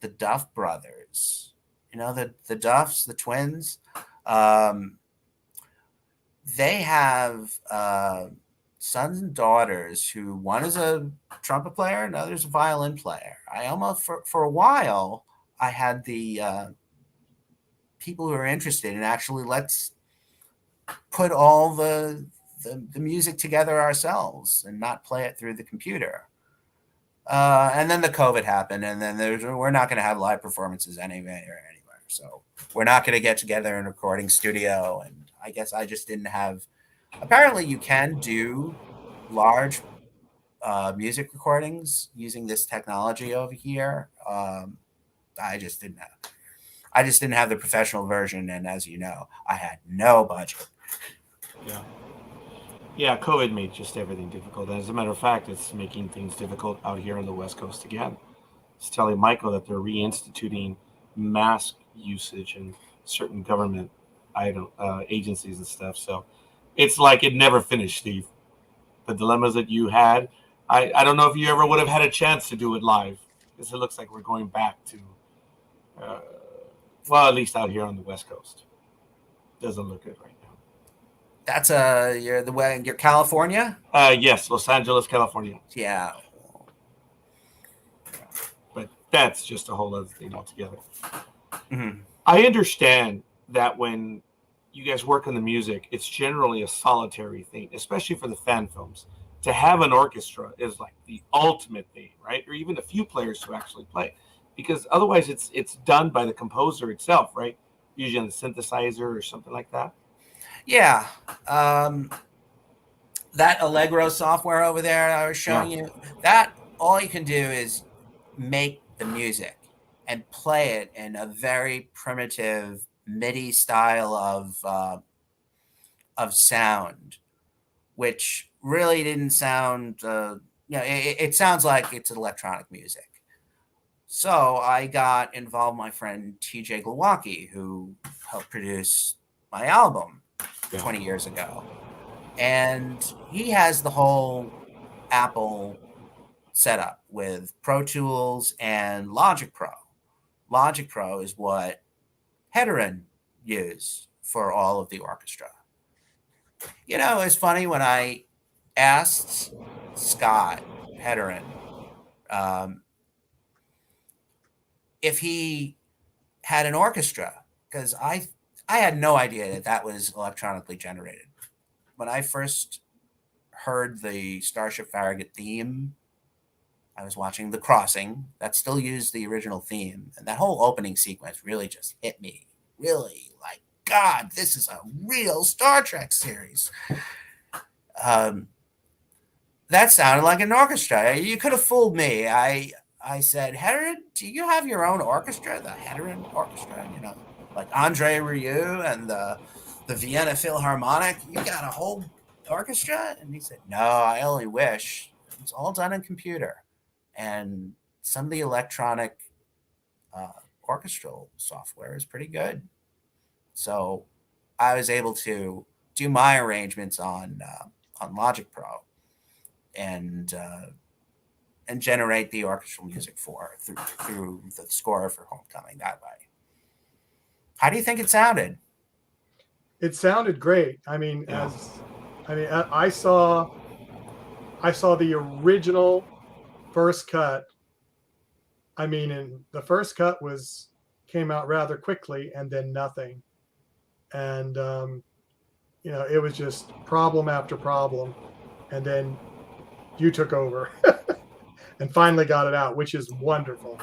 The Duff brothers, the Duffs, the twins, they have sons and daughters who one is a trumpet player and other's a violin player. I almost, for a while, I had the people who are interested in actually let's put all the music together ourselves and not play it through the computer. And then the COVID happened, and then we're not going to have live performances anywhere. So we're not going to get together in a recording studio. And I guess I just didn't have. Apparently, you can do large music recordings using this technology over here. I just didn't have. I just didn't have the professional version, and as you know, I had no budget. Yeah. Yeah, COVID made just everything difficult. As a matter of fact, it's making things difficult out here on the West Coast again. It's telling Michael that they're reinstituting mask usage in certain government agencies and stuff. So it's like it never finished, Steve. The dilemmas that you had, I don't know if you ever would have had a chance to do it live, because it looks like we're going back to, well, at least out here on the West Coast. Doesn't look good right now. That's you're California? Yes, Los Angeles, California. Yeah. But that's just a whole other thing altogether. Mm-hmm. I understand that when you guys work on the music, it's generally a solitary thing, especially for the fan films. To have an orchestra is like the ultimate thing, right? Or even a few players who actually play, because otherwise it's done by the composer itself, right? Usually on the synthesizer or something like that. Yeah. That Allegro software over there I was showing you, that all you can do is make the music and play it in a very primitive MIDI style of sound, which really didn't sound, it sounds like it's electronic music. So I got involved with my friend TJ Glowacki, who helped produce my album 20 years ago. And he has the whole Apple setup with Pro Tools and Logic Pro. Logic Pro is what Hederen used for all of the orchestra. You know, it's funny when I asked Scott Hederen if he had an orchestra, because I had no idea that was electronically generated. When I first heard the Starship Farragut theme, I was watching The Crossing that still used the original theme, and that whole opening sequence really just hit me. Really, like, God, this is a real Star Trek series. That sounded like an orchestra. You could have fooled me. I said, Hederen, do you have your own orchestra? The Hederen Orchestra, you know, like Andre Rieu and the Vienna Philharmonic. You got a whole orchestra? And he said, no, I only wish. It's all done in computer. And some of the electronic orchestral software is pretty good. So I was able to do my arrangements on Logic Pro and generate the orchestral music through the score for Homecoming that way. How do you think it sounded? It sounded great. I mean, I saw the original first cut. I mean, and the first cut came out rather quickly, and then nothing. And you know, it was just problem after problem, and then you took over and finally got it out, which is wonderful.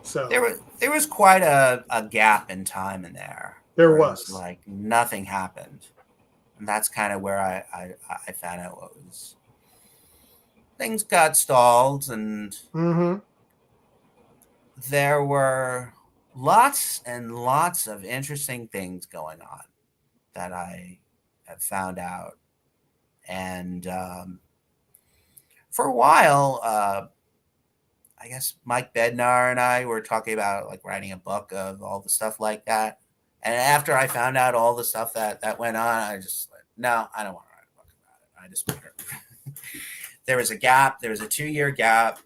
So there was quite a gap in time in there. There was like nothing happened, and that's kind of where I found out what was. Things got stalled, and there were lots and lots of interesting things going on that I have found out. And for a while, I guess Mike Bednar and I were talking about like writing a book of all the stuff like that. And after I found out all the stuff that went on, I just like, no, I don't want to write a book about it. I just there was a gap. There was a 2-year gap.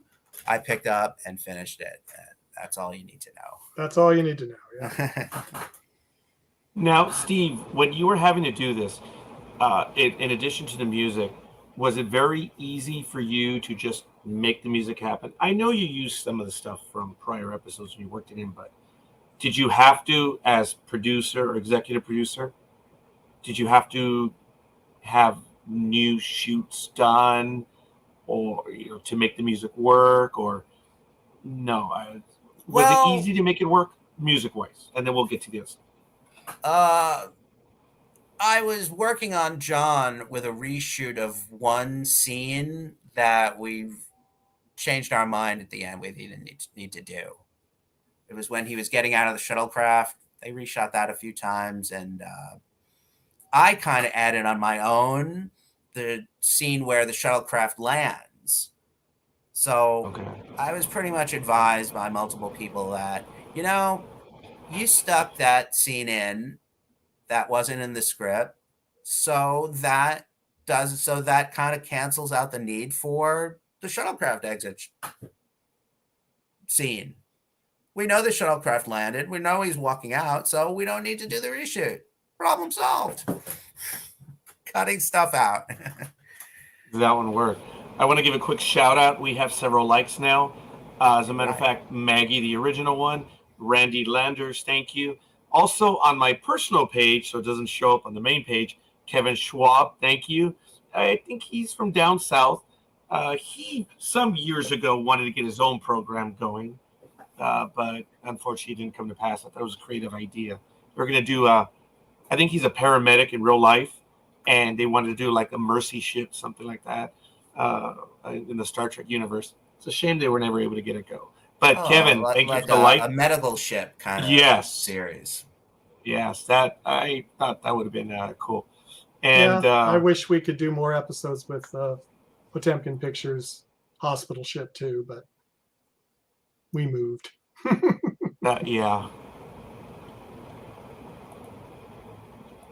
I picked up and finished it. And that's all you need to know. That's all you need to know. Yeah. Now, Steve, when you were having to do this, in addition to the music, was it very easy for you to just make the music happen? I know you used some of the stuff from prior episodes when you worked it in, but did you have to, as producer or executive producer, did you have to have new shoots done? or to make the music work, or no? Was it Well, easy to make it work music wise? And then we'll get to this. I was working on John with a reshoot of one scene that we've changed our mind at the end. We didn't need to do. It was when he was getting out of the shuttlecraft. They reshot that a few times, and I kind of added on my own the scene where the shuttlecraft lands. So Okay. I was pretty much advised by multiple people that, you stuck that scene in that wasn't in the script. So that kind of cancels out the need for the shuttlecraft exit scene. We know the shuttlecraft landed. We know he's walking out, so we don't need to do the reshoot. Problem solved. Cutting stuff out. That one worked. I want to give a quick shout out. We have several likes now. As a matter of fact, Maggie, the original one, Randy Landers, thank you. Also on my personal page, so it doesn't show up on the main page, Kevin Schwab, thank you. I think he's from down south. He, some years ago, wanted to get his own program going, but unfortunately it didn't come to pass. I thought it was a creative idea. We're going to do, I think he's a paramedic in real life, and they wanted to do like a mercy ship, something like that, in the Star Trek universe. It's a shame they were never able to get it go. But Kevin, thank you for the like. A medical ship kind of series. Yes, that I thought that would have been cool. And I wish we could do more episodes with Potemkin Pictures hospital ship too, but we moved. Yeah.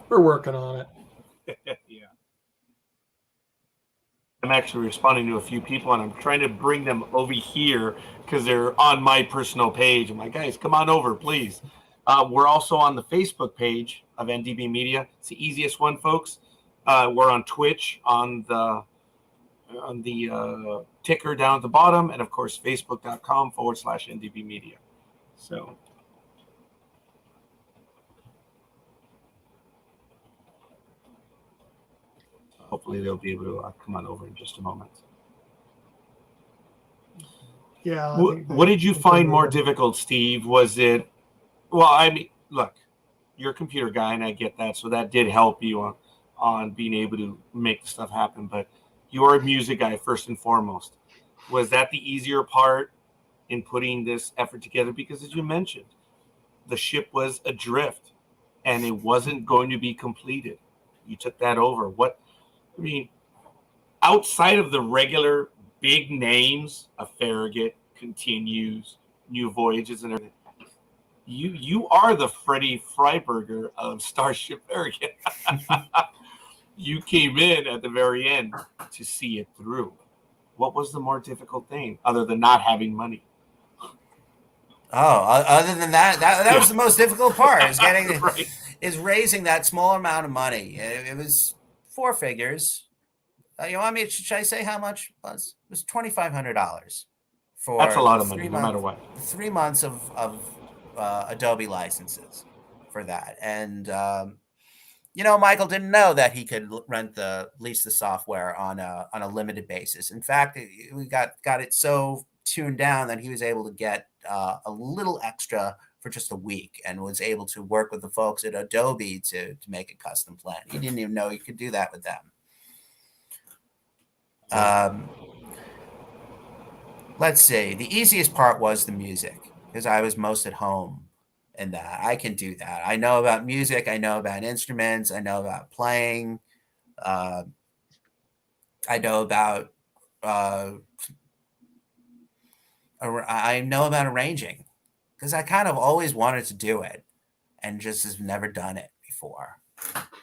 We're working on it. Yeah. I'm actually responding to a few people, and I'm trying to bring them over here because they're on my personal page. I'm like, guys, come on over, please. We're also on the Facebook page of NDB Media. It's the easiest one, folks. We're on Twitch on the ticker down at the bottom, and of course, facebook.com/NDB Media. So. Hopefully they'll be able to come on over in just a moment. Yeah. What did you find more difficult, Steve? Was it, well, I mean, look, you're a computer guy, and I get that, so that did help you on being able to make the stuff happen, but you're a music guy first and foremost. Was that the easier part in putting this effort together? Because as you mentioned, the ship was adrift, and it wasn't going to be completed. You took that over. I mean, outside of the regular big names of Farragut, Continues, New Voyages, and everything, you are the Freddie Freiberger of Starship Farragut. You came in at the very end to see it through. What was the more difficult thing, other than not having money? Oh, other than that was the most difficult part. Is getting right. Is raising that small amount of money. It was 4 figures. You want me? Should I say how much it was? It was $2,500 for. That's a lot of money, no matter what. 3 months of Adobe licenses for that, and Michael didn't know that he could lease the software on a limited basis. In fact, we got it so tuned down that he was able to get a little extra for just a week, and was able to work with the folks at Adobe to make a custom plan. He didn't even know he could do that with them. Let's see. The easiest part was the music, because I was most at home in that. I can do that. I know about music. I know about instruments. I know about playing. I know about arranging, because I kind of always wanted to do it and just have never done it before.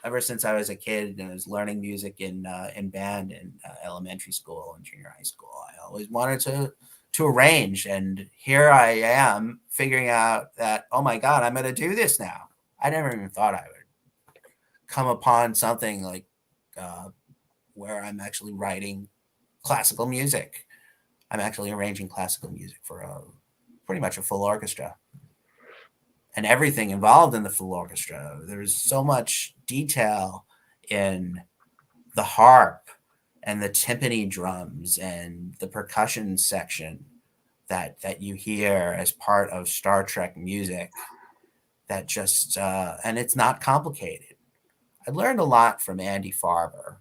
Ever since I was a kid and I was learning music in band in elementary school and junior high school, I always wanted to arrange. And here I am figuring out that, oh my God, I'm going to do this now. I never even thought I would come upon something like where I'm actually writing classical music. I'm actually arranging classical music for pretty much a full orchestra. And everything involved in the full orchestra. There's so much detail in the harp and the timpani drums and the percussion section that you hear as part of Star Trek music, that just and it's not complicated. I learned a lot from Andy Farber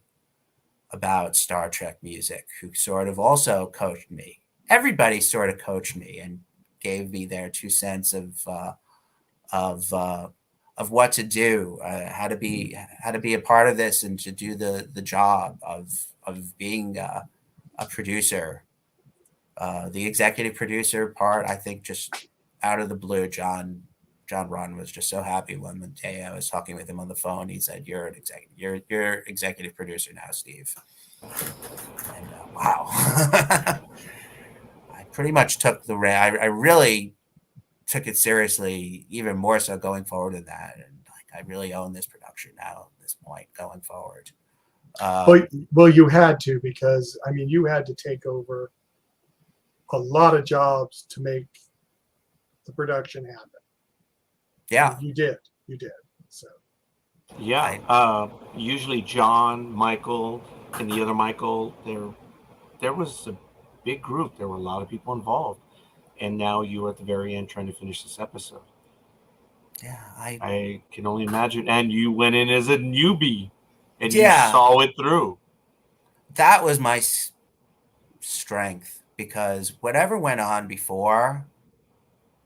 about Star Trek music, who sort of also coached me. Everybody sort of coached me and gave me their 2 cents of what to do, how to be a part of this, and to do the job of being a producer. The executive producer part, I think, just out of the blue, John Ron was just so happy when the day I was talking with him on the phone. He said, "You're an executive. You're executive producer now, Steve." And wow, I pretty much took I really took it seriously, even more so going forward in that, and like I really own this production now at this point going forward. Well, you had to, because I mean, you had to take over a lot of jobs to make the production happen. Yeah, You did. So Yeah. Usually John, Michael, and the other Michael, there was a big group. There were a lot of people involved. And now you are at the very end trying to finish this episode. yeah, I can only imagine. And you went in as a newbie and you Yeah. saw it through. that was my strength, because whatever went on before,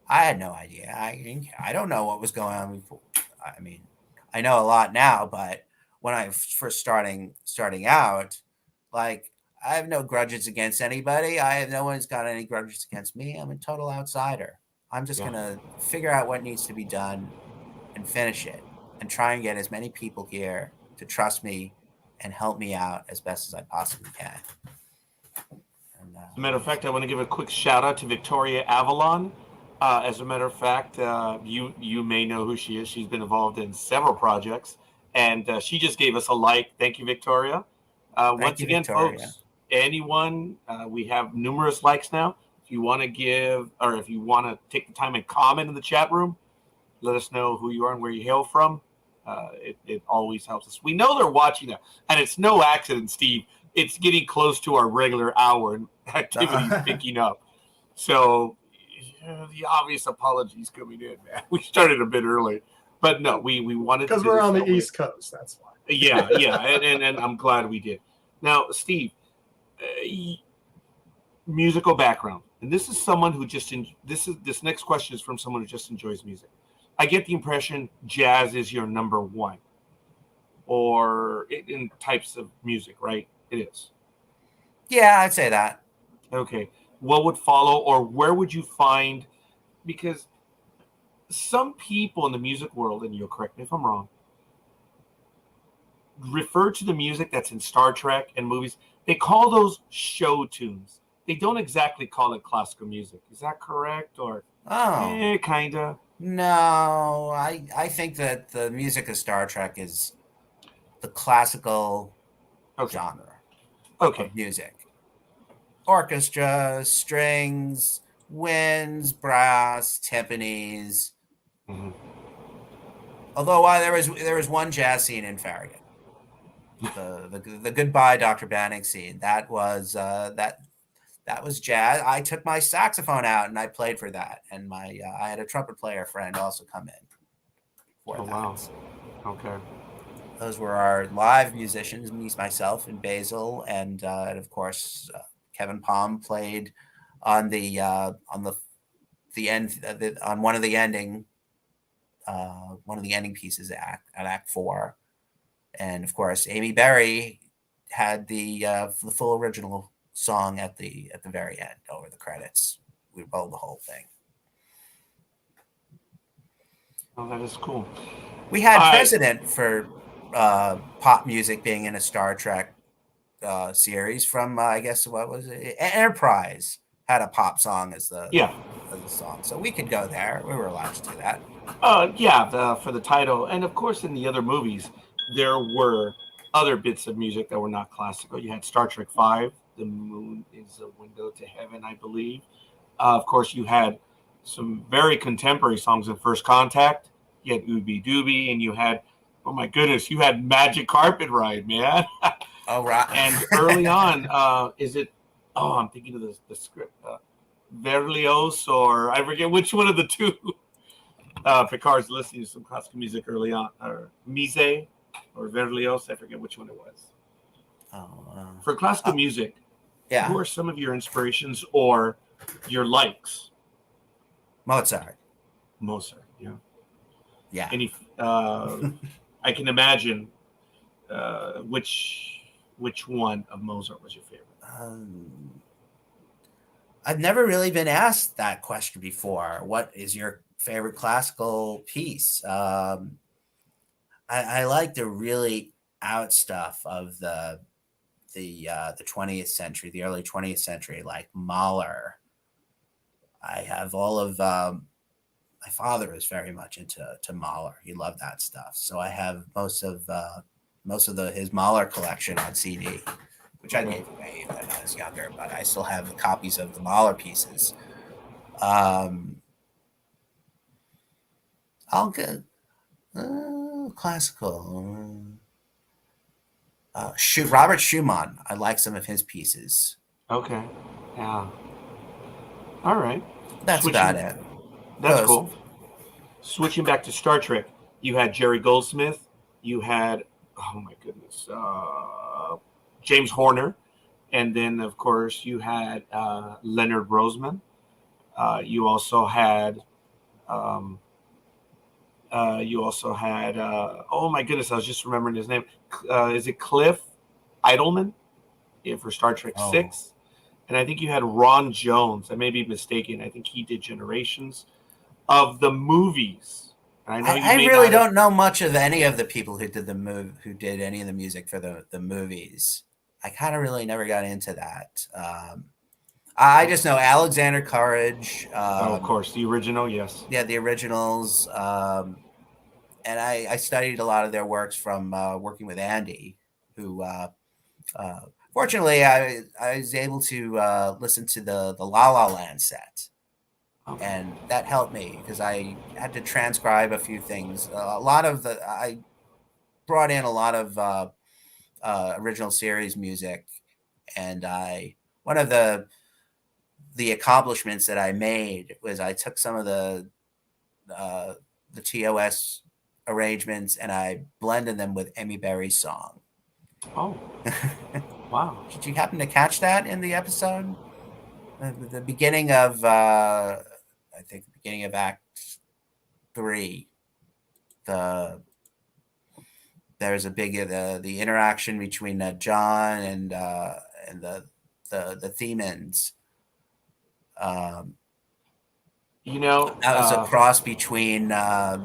I had no idea. I don't know what was going on before. I mean, I know a lot now, but when I first starting out, like, I have no grudges against anybody. No one's got any grudges against me. I'm a total outsider. I'm just gonna figure out what needs to be done and finish it, and try and get as many people here to trust me and help me out as best as I possibly can. And, As a matter of fact, I want to give a quick shout out to Victoria Avalon. As a matter of fact, you may know who she is. She's been involved in several projects, and she just gave us a like. Thank you, Victoria. Once you, again, Victoria. folks, anyone, we have numerous likes now. If you want to give, or if you want to take the time and comment in the chat room, let us know who you are and where you hail from. It always helps us. We know they're watching now, and it's no accident, Steve. It's getting close to our regular hour, and activity's picking up. So the obvious apologies coming in, man. We started a bit early, but no, we wanted to, because we're on the East Coast, that's why. Yeah, and I'm glad we did. Now, Steve, musical background, and this is someone who this next question is from someone who just enjoys music. I get the impression jazz is your number one, or in types of music, right? It is. Yeah, I'd say that. Okay. What would follow, or where would you find? Because some people in the music world, and you'll correct me if I'm wrong, refer to the music that's in Star Trek and movies. They call those show tunes. They don't exactly call it classical music. Is that correct? Or kind of? No, I think that the music of Star Trek is the classical genre of music. Orchestra, strings, winds, brass, timpanis. Mm-hmm. Although there was one jazz scene in Farragut, the Goodbye Dr. Banning scene. That was jazz. I took my saxophone out and I played for that, and I had a trumpet player friend also come in for that. Wow. Okay. Those were our live musicians, myself, and Basil, and of course Kevin Palm played on the end on one of the ending pieces at Act 4, and of course Amy Berry had the full original song at the very end over the credits. We rolled the whole thing. Oh, that is cool. We had precedent for pop music being in a Star Trek series from I guess what was it? Enterprise had a pop song as the song, so we could go there. We were allowed to do that. For the title, and of course in the other movies there were other bits of music that were not classical. You had Star Trek V, The Moon is a Window to Heaven, I believe. Of course, you had some very contemporary songs in First Contact. You had Ooby Dooby, and you had, oh my goodness, you had Magic Carpet Ride, man. Oh, right. And early on, is it? Oh, I'm thinking of the script. Berlioz, or I forget which one of the two. Picard's listening to some classical music early on, or Mise or Berlioz. I forget which one it was. For classical music, Yeah. who are some of your inspirations or your likes? Mozart. Mozart, yeah. Yeah. Any? I can imagine. Which one of Mozart was your favorite? I've never really been asked that question before. What is your favorite classical piece? I like the really out stuff of the 20th century, the early 20th century, like Mahler. I have all of my father is very much into Mahler. He loved that stuff, so I have most of his Mahler collection on CD, which I gave away when I was younger, but I still have the copies of the Mahler pieces. I'll get classical. Robert Schumann. I like some of his pieces. Okay. Yeah. All right. That's about it. That's cool. Switching back to Star Trek, you had Jerry Goldsmith. You had, oh my goodness, James Horner. And then, of course, you had Leonard Roseman. You also had, oh my goodness, I was just remembering his name. Is it Cliff Idleman for Star Trek 6? And I think you had Ron Jones. I may be mistaken. I think he did Generations of the movies. And I really don't know much of any of the people who did who did any of the music for the movies. I kind of really never got into that. I just know Alexander Courage. Of course, the original, yes. Yeah, the originals. And I studied a lot of their works from working with Andy, who fortunately I was able to listen to the La La Land set. Okay. And that helped me because I had to transcribe a few things. I brought in a lot of original series music, and one of the accomplishments that I made was I took some of the TOS arrangements and I blended them with Amy Berry's song. Oh, wow! Did you happen to catch that in the episode? The beginning of I think the beginning of Act 3. There's a big the interaction between John and the Themans. That was a cross between the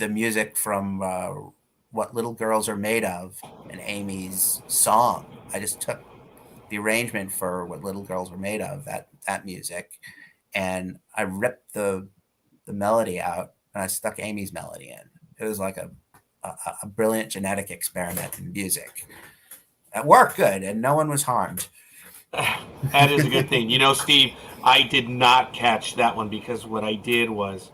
music from What Little Girls Are Made Of and Amy's song. I just took the arrangement for What Little Girls Are Made Of, that music, and I ripped the melody out and I stuck Amy's melody in. It was like a brilliant genetic experiment in music. It worked good and no one was harmed. That is a good thing. Steve, I did not catch that one because what I did was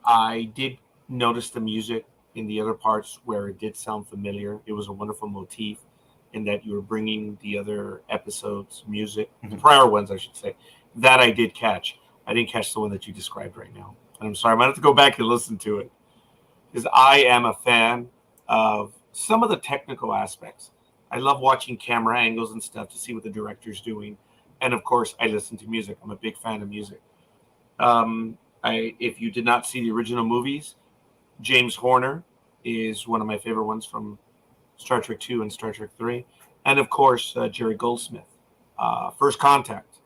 I did notice the music in the other parts where it did sound familiar. It was a wonderful motif in that you were bringing the other episodes' music, the prior ones, I should say. That I did catch. I didn't catch the one that you described right now. And I'm sorry, I might have to go back and listen to it because I am a fan of some of the technical aspects. I love watching camera angles and stuff to see what the director's doing. And of course, I listen to music. I'm a big fan of music. If you did not see the original movies, James Horner is one of my favorite ones from Star Trek 2 and Star Trek 3. And of course, Jerry Goldsmith, First Contact.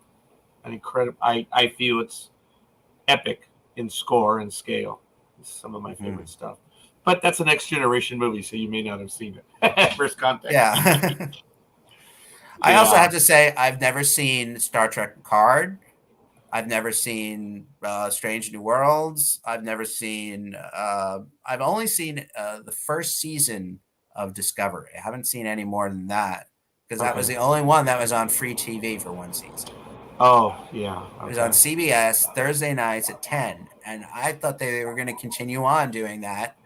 An incredible, I feel it's epic in score and scale. It's some of my favorite stuff. But that's a Next Generation movie, so you may not have seen it. First Contact. Yeah. I also have to say, I've never seen Star Trek Picard. I've never seen Strange New Worlds. I've never seen, I've only seen the first season of Discovery. I haven't seen any more than that because that was the only one that was on free TV for one season. Oh, yeah. Okay. It was on CBS Thursday nights at 10. And I thought they were going to continue on doing that.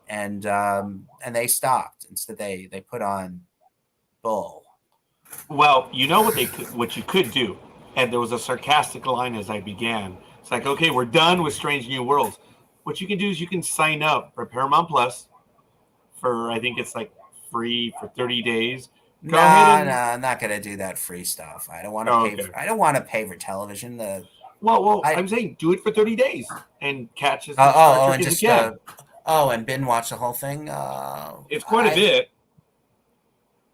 and they stopped. Instead, they put on Bull. Well, you know what you could do, and there was a sarcastic line as I began. It's like, okay, we're done with Strange New Worlds. What you can do is you can sign up for Paramount Plus for, I think it's like free for 30 days. No, I'm not gonna do that free stuff. I don't want to pay. I don't want to pay for television. I'm saying do it for 30 days and catch as much and as just you can. and binge watch the whole thing. It's quite a bit.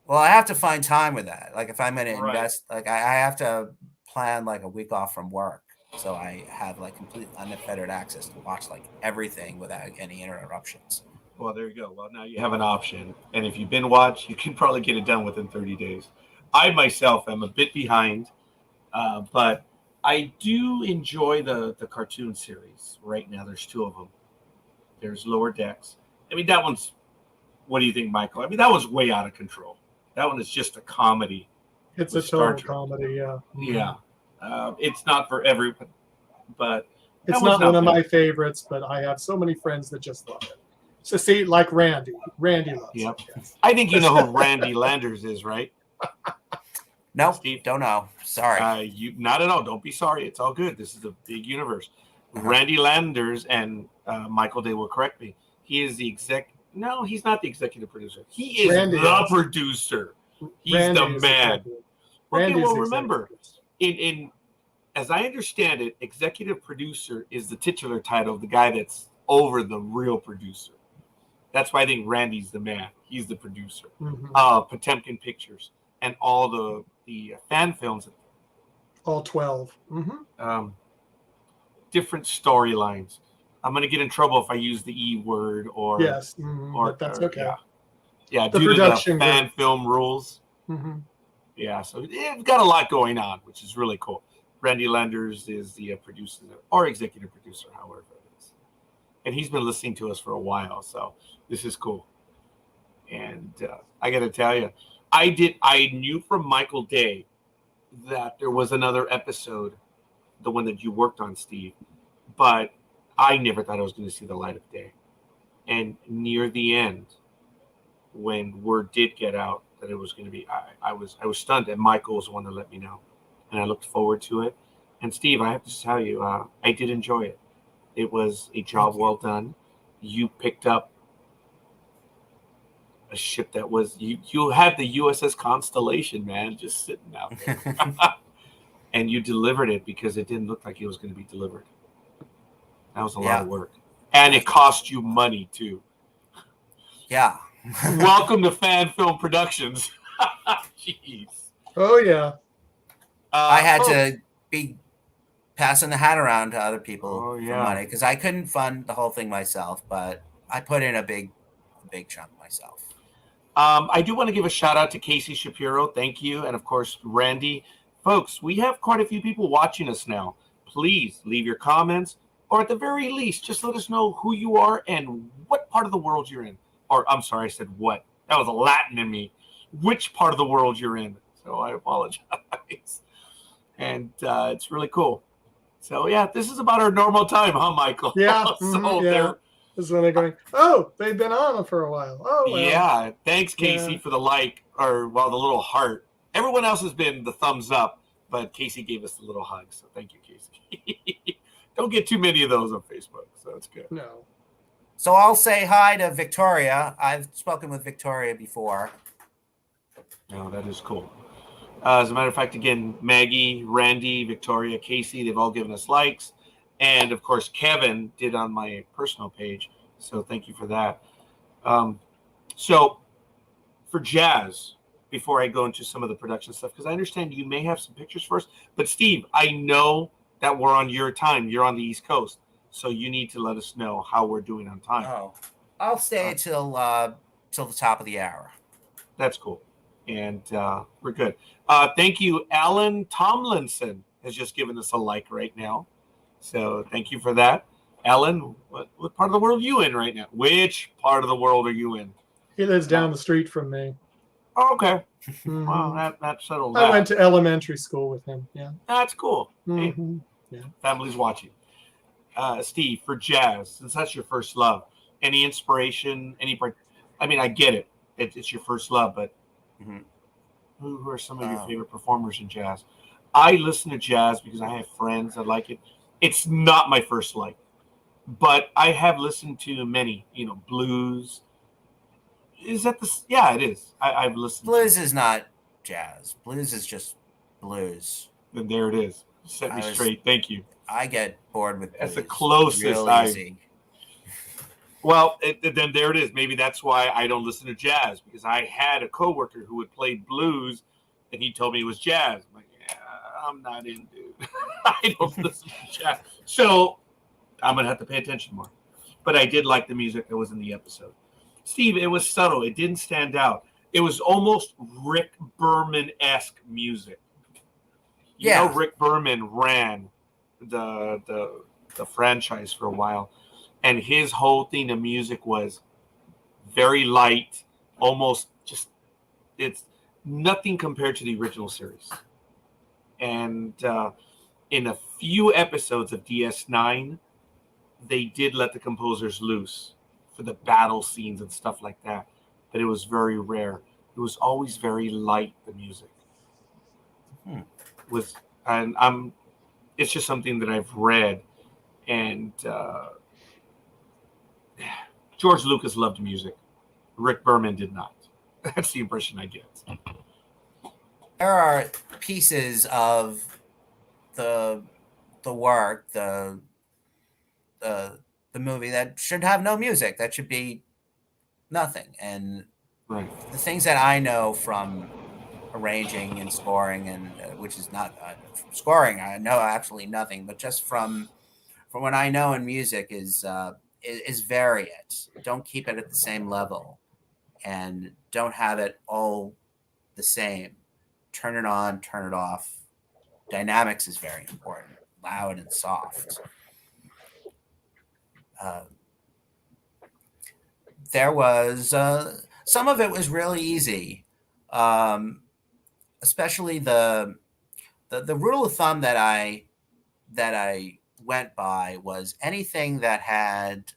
Well, I have to find time with that. Like if I'm going to invest, like I have to plan like a week off from work, so I have like complete unfettered access to watch like everything without any interruptions. Well, there you go. Well, now you have an option, and if you binge watch, you can probably get it done within 30 days. I myself am a bit behind, but I do enjoy the cartoon series right now. There's 2 of them. There's Lower Decks. I mean, that one's. What do you think, Michael? I mean, that one's way out of control. That one is just a comedy. It's a total comedy, yeah. Yeah. It's not for everyone, but it's not one of my favorites, but I have so many friends that just love it. So see, like Randy. Randy loves it. Yes. I think you know who Randy Landers is, right? No, Steve, don't know. Sorry. You not at all. Don't be sorry. It's all good. This is a big universe. Randy Landers, and Michael Day will correct me. He is the No, he's not the executive producer. He is the producer. He's the man. Okay, well, remember, in as I understand it, executive producer is the titular title of the guy that's over the real producer. That's why I think Randy's the man. He's the producer. Potemkin Pictures and all the fan films. All 12. Different storylines. I'm going to get in trouble if I use the E word or but that's okay. Yeah, due to the fan film rules. Yeah, so it's got a lot going on, which is really cool. Randy Landers is the producer or executive producer, however it is. And he's been listening to us for a while, so this is cool. And I got to tell you, I knew from Michael Day that there was another episode, the one that you worked on, Steve, but I never thought I was going to see the light of day. And near the end, when word did get out that it was going to be, I was stunned, and Michael was the one that let me know. And I looked forward to it. And Steve, I have to tell you, I did enjoy it. It was a job well done. You picked up a ship that was, you had the USS Constellation, man, just sitting out there. And you delivered it because it didn't look like it was going to be delivered. That was a lot of work. And it cost you money, too. Yeah. Welcome to Fan Film Productions. Jeez. Oh, yeah. I had to be passing the hat around to other people for money because I couldn't fund the whole thing myself, but I put in a big chunk myself. I do want to give a shout out to Casey Shapiro. Thank you. And, of course, Randy. Folks, we have quite a few people watching us now. Please leave your comments. Or at the very least, just let us know who you are and what part of the world you're in. Or, I'm sorry, I said what. That was Latin in me. Which part of the world you're in. So I apologize. And it's really cool. So, yeah, this is about our normal time, huh, Michael? Yeah. This is when they're going, they've been on for a while. Oh, well. Yeah. Thanks, Casey, for the the little heart. Everyone else has been the thumbs up, but Casey gave us the little hug. So thank you, Casey. Don't get too many of those on Facebook, so it's good. No. So I'll say hi to Victoria. I've spoken with Victoria before. Oh, that is cool. As a matter of fact, again, Maggie, Randy, Victoria, Casey, they've all given us likes. And, of course, Kevin did on my personal page, so thank you for that. So for jazz, before I go into some of the production stuff, because I understand you may have some pictures first, but, Steve, I know that we're on your time. You're on the East Coast, so you need to let us know how we're doing on time. Oh, I'll stay till the top of the hour. That's cool, and we're good. Thank you, Alan Tomlinson has just given us a like right now, so thank you for that, Alan. What part of the world are you in right now? Which part of the world are you in? He lives down the street from me. Oh, okay. Wow, that settled. I went to elementary school with him. Yeah, that's cool. Mm-hmm. Hey, family's watching. Steve, for jazz, since that's your first love, Any inspiration? I mean, I get it. It's your first love, but who are some of your favorite performers in jazz? I listen to jazz because I have friends that like it. It's not my first like, but I have listened to many. Blues. Is that the? Yeah, it is. I've listened. Blues is not jazz. Blues is just blues. And there it is. Set me straight. Thank you. I get bored with blues. That's the closest real easy. Well, then there it is. Maybe that's why I don't listen to jazz, because I had a coworker who would play blues, and he told me it was jazz. I'm like, yeah, I'm not into it. I don't listen to jazz. So I'm going to have to pay attention more. But I did like the music that was in the episode. Steve, it was subtle. It didn't stand out. It was almost Rick Berman-esque music. You know, Rick Berman ran the franchise for a while, and his whole thing of music was very light, almost just, it's nothing compared to the original series. And in a few episodes of DS9, they did let the composers loose for the battle scenes and stuff like that, but it was very rare. It was always very light, the music. It's just something that I've read, and George Lucas loved music. Rick Berman did not. That's the impression I get. There are pieces of the work, the movie that should have no music. That should be nothing. And the things that I know from arranging and scoring, and which is not scoring, I know absolutely nothing, but just from what I know in music is vary it. Don't keep it at the same level, and don't have it all the same. Turn it on, turn it off. Dynamics is very important. Loud and soft. There was some of it was really easy, especially the rule of thumb that I went by was anything that had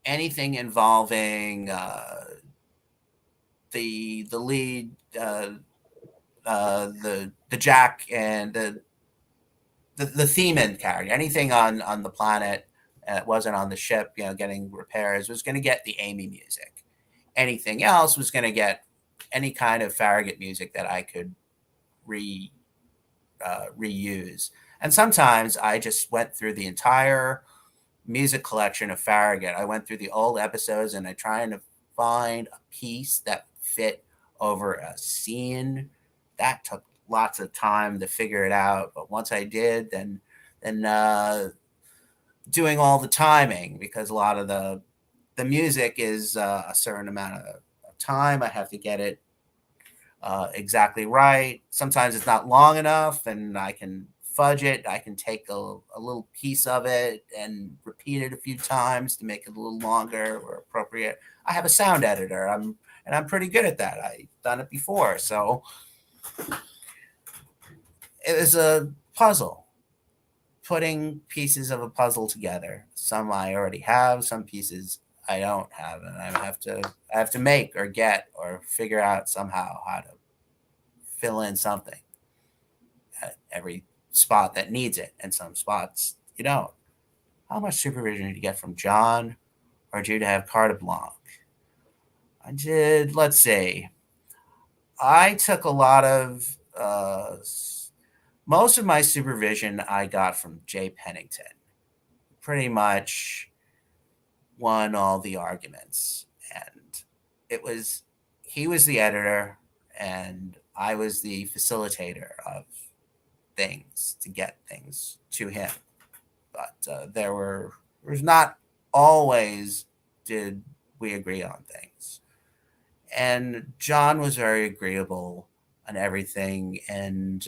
anything involving the lead, the jack, and the theme character, anything on the planet that wasn't on the ship, getting repairs, was going to get the Amy music. Anything else was going to get any kind of Farragut music that I could reuse. And sometimes I just went through the entire music collection of Farragut. I went through the old episodes and I tried to find a piece that fit over a scene. That took lots of time to figure it out. But once I did, then doing all the timing, because a lot of the music is a certain amount of time. I have to get it exactly right. Sometimes it's not long enough and I can fudge it. I can take a little piece of it and repeat it a few times to make it a little longer or appropriate. I have a sound editor. I'm pretty good at that. I've done it before. So it was a puzzle, putting pieces of a puzzle together. Some I already have, some pieces I don't have, and I have to make or get or figure out somehow how to fill in something at every spot that needs it, and some spots you don't. How much supervision did you get from John, or did you have carte blanche? I did. Let's see. I took a lot of most of my supervision I got from Jay Pennington. Pretty much won all the arguments, and he was the editor and I was the facilitator of things to get things to him. But there was not always did we agree on things. And John was very agreeable on everything, and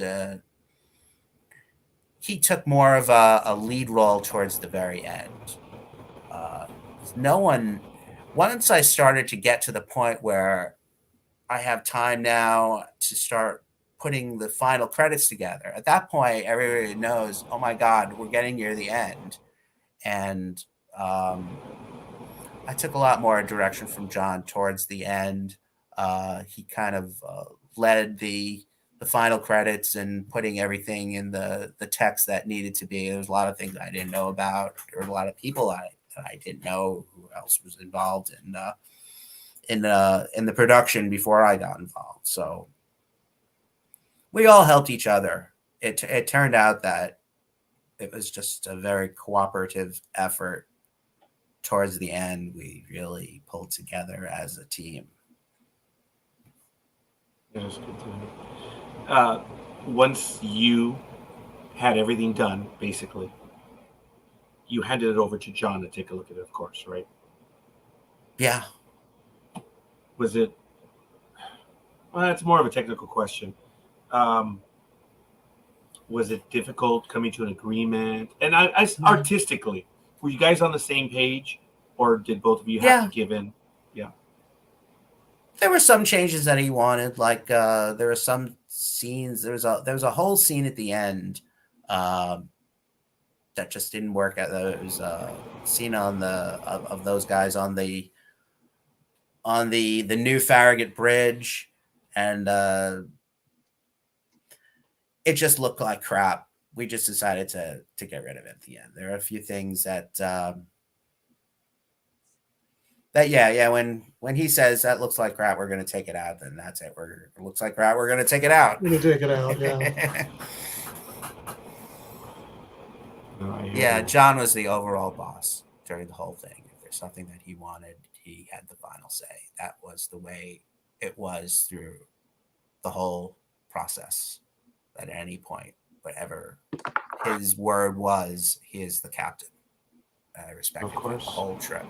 he took more of a lead role towards the very end. Once I started to get to the point where I have time now to start putting the final credits together, at that point, everybody knows, oh my God, we're getting near the end. And I took a lot more direction from John towards the end. He kind of led the final credits and putting everything in the text that needed to be. There was a lot of things I didn't know about. There were a lot of people I didn't know who else was involved in the production before I got involved. So we all helped each other. It turned out that it was just a very cooperative effort. Towards the end, we really pulled together as a team. That was good to know. Once you had everything done, basically, you handed it over to John to take a look at it, of course, right? Yeah. Was it? Well, that's more of a technical question. Was it difficult coming to an agreement? And I artistically, were you guys on the same page, or did both of you have to give in? Yeah. There were some changes that he wanted. Like there were some scenes. There was a whole scene at the end that just didn't work. It was a scene on of those guys on the new Farragut Bridge, and it just looked like crap. We just decided to get rid of it at the end. There are a few things that when he says that looks like crap, we're going to take it out, then that's it. It looks like crap, we're going to take it out. We're going to take it out, yeah. Yeah, John was the overall boss during the whole thing. If there's something that he wanted, he had the final say. That was the way it was through the whole process. At any point, whatever his word was, he is the captain. I respect him the whole trip.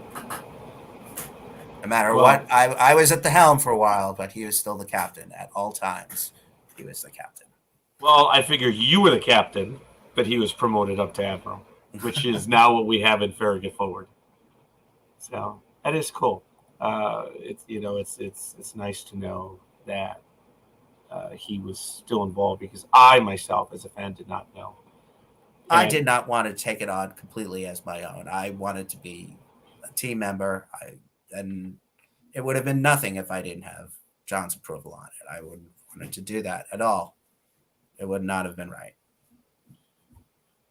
No matter what, I was at the helm for a while, but he was still the captain at all times. He was the captain. Well, I figure you were the captain, but he was promoted up to admiral, which is now what we have in Farragut Forward. So that is cool. It's nice to know that he was still involved, because I myself, as a fan, did not know. I did not want to take it on completely as my own. I wanted to be a team member. And it would have been nothing if I didn't have John's approval on it. I wouldn't wanted to do that at all. It would not have been right.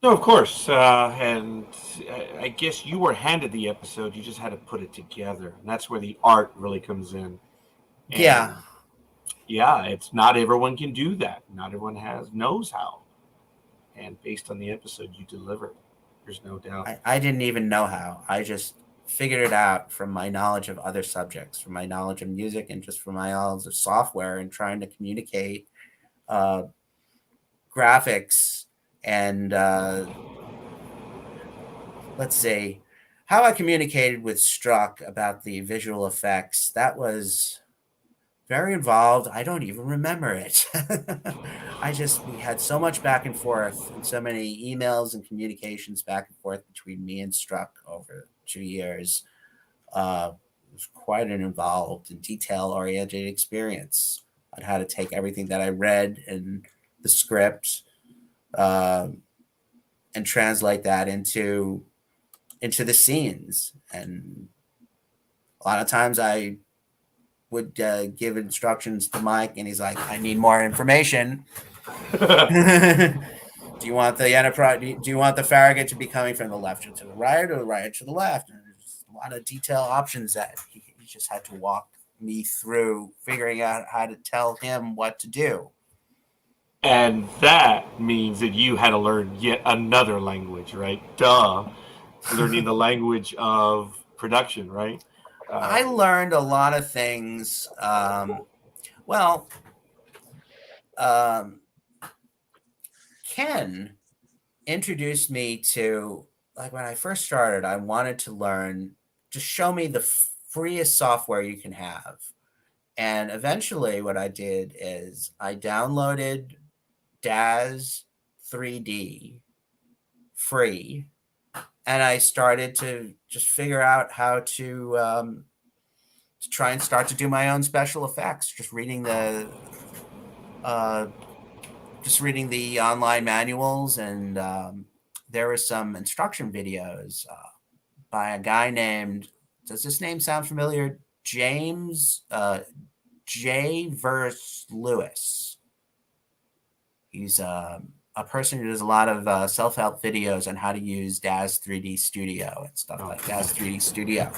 No, of course. And I guess you were handed the episode. You just had to put it together. And that's where the art really comes in. And yeah, it's not everyone can do that. Not everyone knows how. And based on the episode, you delivered. There's no doubt. I didn't even know how. I just figured it out from my knowledge of other subjects, from my knowledge of music, and just from my knowledge of software, and trying to communicate graphics and let's see, how I communicated with Struck about the visual effects. That was very involved. I don't even remember it. We had so much back and forth, and so many emails and communications back and forth between me and Struck over 2 years. It was quite an involved and detail-oriented experience. I'd had to take everything that I read in the script and translate that into the scenes. And a lot of times I would give instructions to Mike, and he's like, I need more information. Do you want the Enterprise? Do you want the Farragut to be coming from the left to the right, or the right to the left? And there's a lot of detail options that he just had to walk me through, figuring out how to tell him what to do. And that means that you had to learn yet another language, right? Duh. Learning the language of production, right? I learned a lot of things. Ken introduced me to, like, when I first started, I wanted to learn, just show me the freest software you can have. And eventually what I did is I downloaded DAZ 3D free, and I started to just figure out how to try and start to do my own special effects. Just reading the online manuals, and there were some instruction videos by a guy named, does this name sound familiar? James J. Verse Lewis. He's a person who does a lot of self-help videos on how to use DAZ 3D Studio and stuff like DAZ 3D Studio.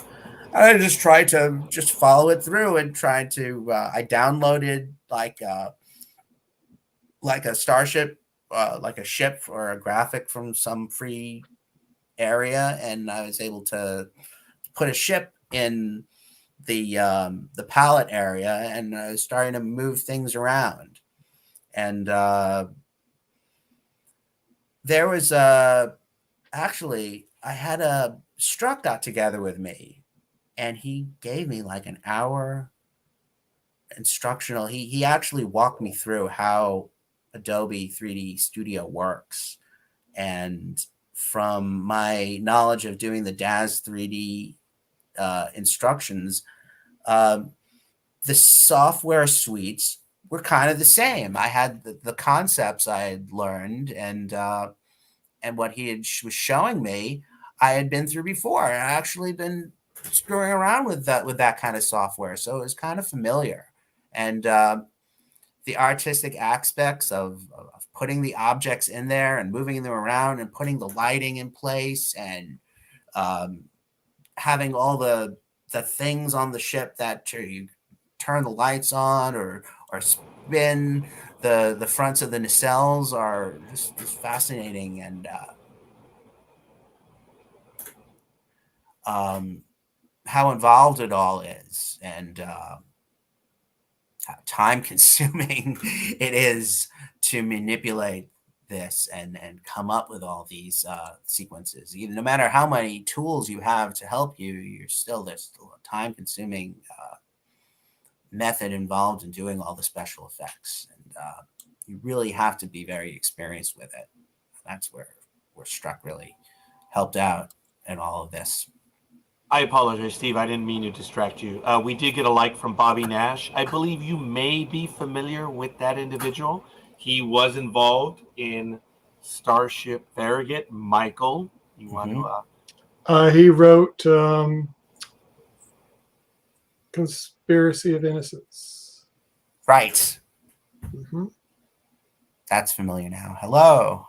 I just tried to just follow it through and tried to. I downloaded like a Starship, like a ship or a graphic from some free area, and I was able to put a ship in the palette area, and I was starting to move things around. And there was actually, I had a Struck got together with me, and he gave me like an hour instructional. He actually walked me through how Adobe 3D Studio works. And from my knowledge of doing the DAZ 3D instructions, the software suites were kind of the same. I had the concepts I had learned, and what he was showing me, I had been through before. I actually been screwing around with that kind of software, so it was kind of familiar. And the artistic aspects of putting the objects in there and moving them around and putting the lighting in place and having all the things on the ship that you turn the lights on or spin the fronts of the nacelles are just fascinating. And how involved it all is, and how time consuming it is to manipulate this and come up with all these sequences. Even no matter how many tools you have to help you, there's still a time consuming method involved in doing all the special effects, and you really have to be very experienced with it. That's where Struck really helped out in all of this. I apologize, Steve. I didn't mean to distract you. We did get a like from Bobby Nash. I believe you may be familiar with that individual. He was involved in Starship Farragut. Michael, you want to? He wrote Conspiracy of Innocence. Right. Mm-hmm. That's familiar now. Hello.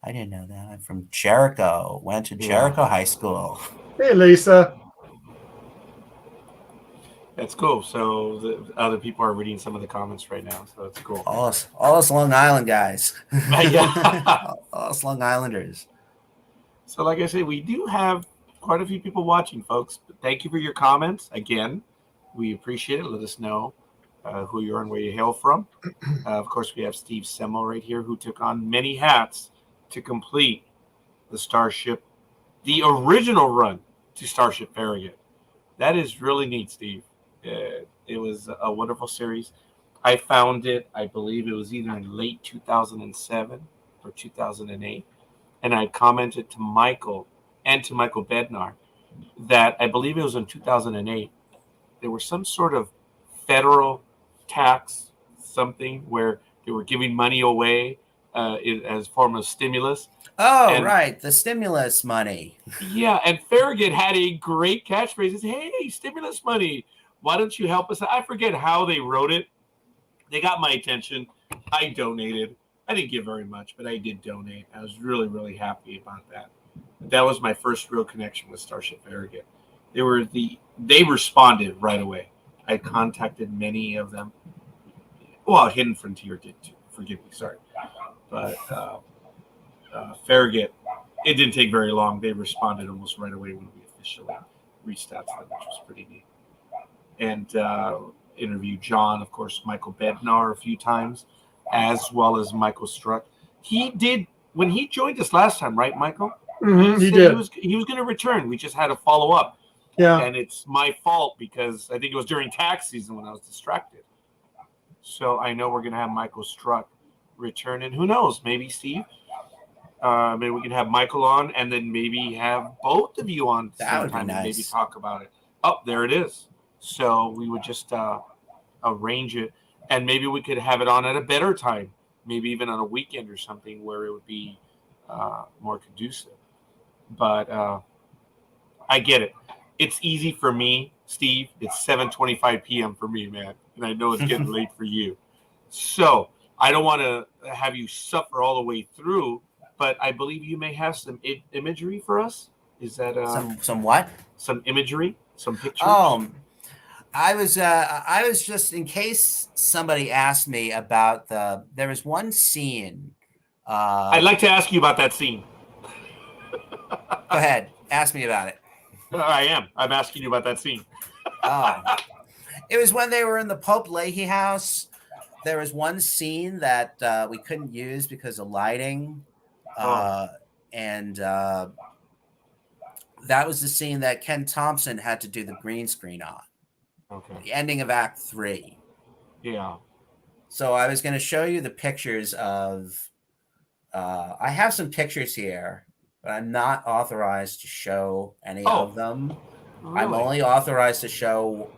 I didn't know that. I'm from Jericho. Went to Jericho High School. Hey, Lisa. That's cool. So the other people are reading some of the comments right now, so it's cool. All us Long Island guys. Yeah. all us Long Islanders. So like I said, we do have quite a few people watching, folks. But thank you for your comments. Again, we appreciate it. Let us know who you are and where you hail from. Of course, we have Steve Semmel right here, who took on many hats to complete the Starship, the original run to Starship Farragut. That is really neat, Steve. It was a wonderful series. I found it, I believe it was either in late 2007 or 2008. And I commented to Michael and to Michael Bednar that I believe it was in 2008. There was some sort of federal tax, something where they were giving money away as a form of stimulus. Oh, right. The stimulus money. Yeah. And Farragut had a great catchphrase. It's, hey, stimulus money. Why don't you help us? I forget how they wrote it. They got my attention. I donated. I didn't give very much, but I did donate. I was really, really happy about that. That was my first real connection with Starship Farragut. They responded right away. I contacted many of them. Well, Hidden Frontier did too. Forgive me, sorry. But Farragut, it didn't take very long. They responded almost right away when we officially reached out to them, which was pretty neat. And interviewed John, of course, Michael Bednar a few times, as well as Michael Struck. He did, when he joined us last time, right, Michael? Mm-hmm, he did. He was going to return. We just had to follow up. Yeah. And it's my fault because I think it was during tax season when I was distracted. So I know we're going to have Michael Struck return. And who knows, maybe Steve. Maybe we can have Michael on and then maybe have both of you on That would be sometime and nice. maybe talk about it. Oh, there it is. So we would just arrange it, and maybe we could have it on at a better time, maybe even on a weekend or something where it would be more conducive. But I get it. It's easy for me, Steve. It's 7:25 p.m. for me, man, and I know it's getting late for you. So I don't want to have you suffer all the way through, but I believe you may have some imagery for us. Is that some what? Some imagery, some pictures? I was just, in case somebody asked me about there was one scene. I'd like to ask you about that scene. Go ahead, ask me about it. I'm asking you about that scene. It was when they were in the Pope Leahy house. There was one scene that we couldn't use because of lighting. And that was the scene that Ken Thompson had to do the green screen on. Okay. The ending of Act 3. Yeah. So I was going to show you the pictures of. I have some pictures here, but I'm not authorized to show any of them. Really? I'm only authorized to show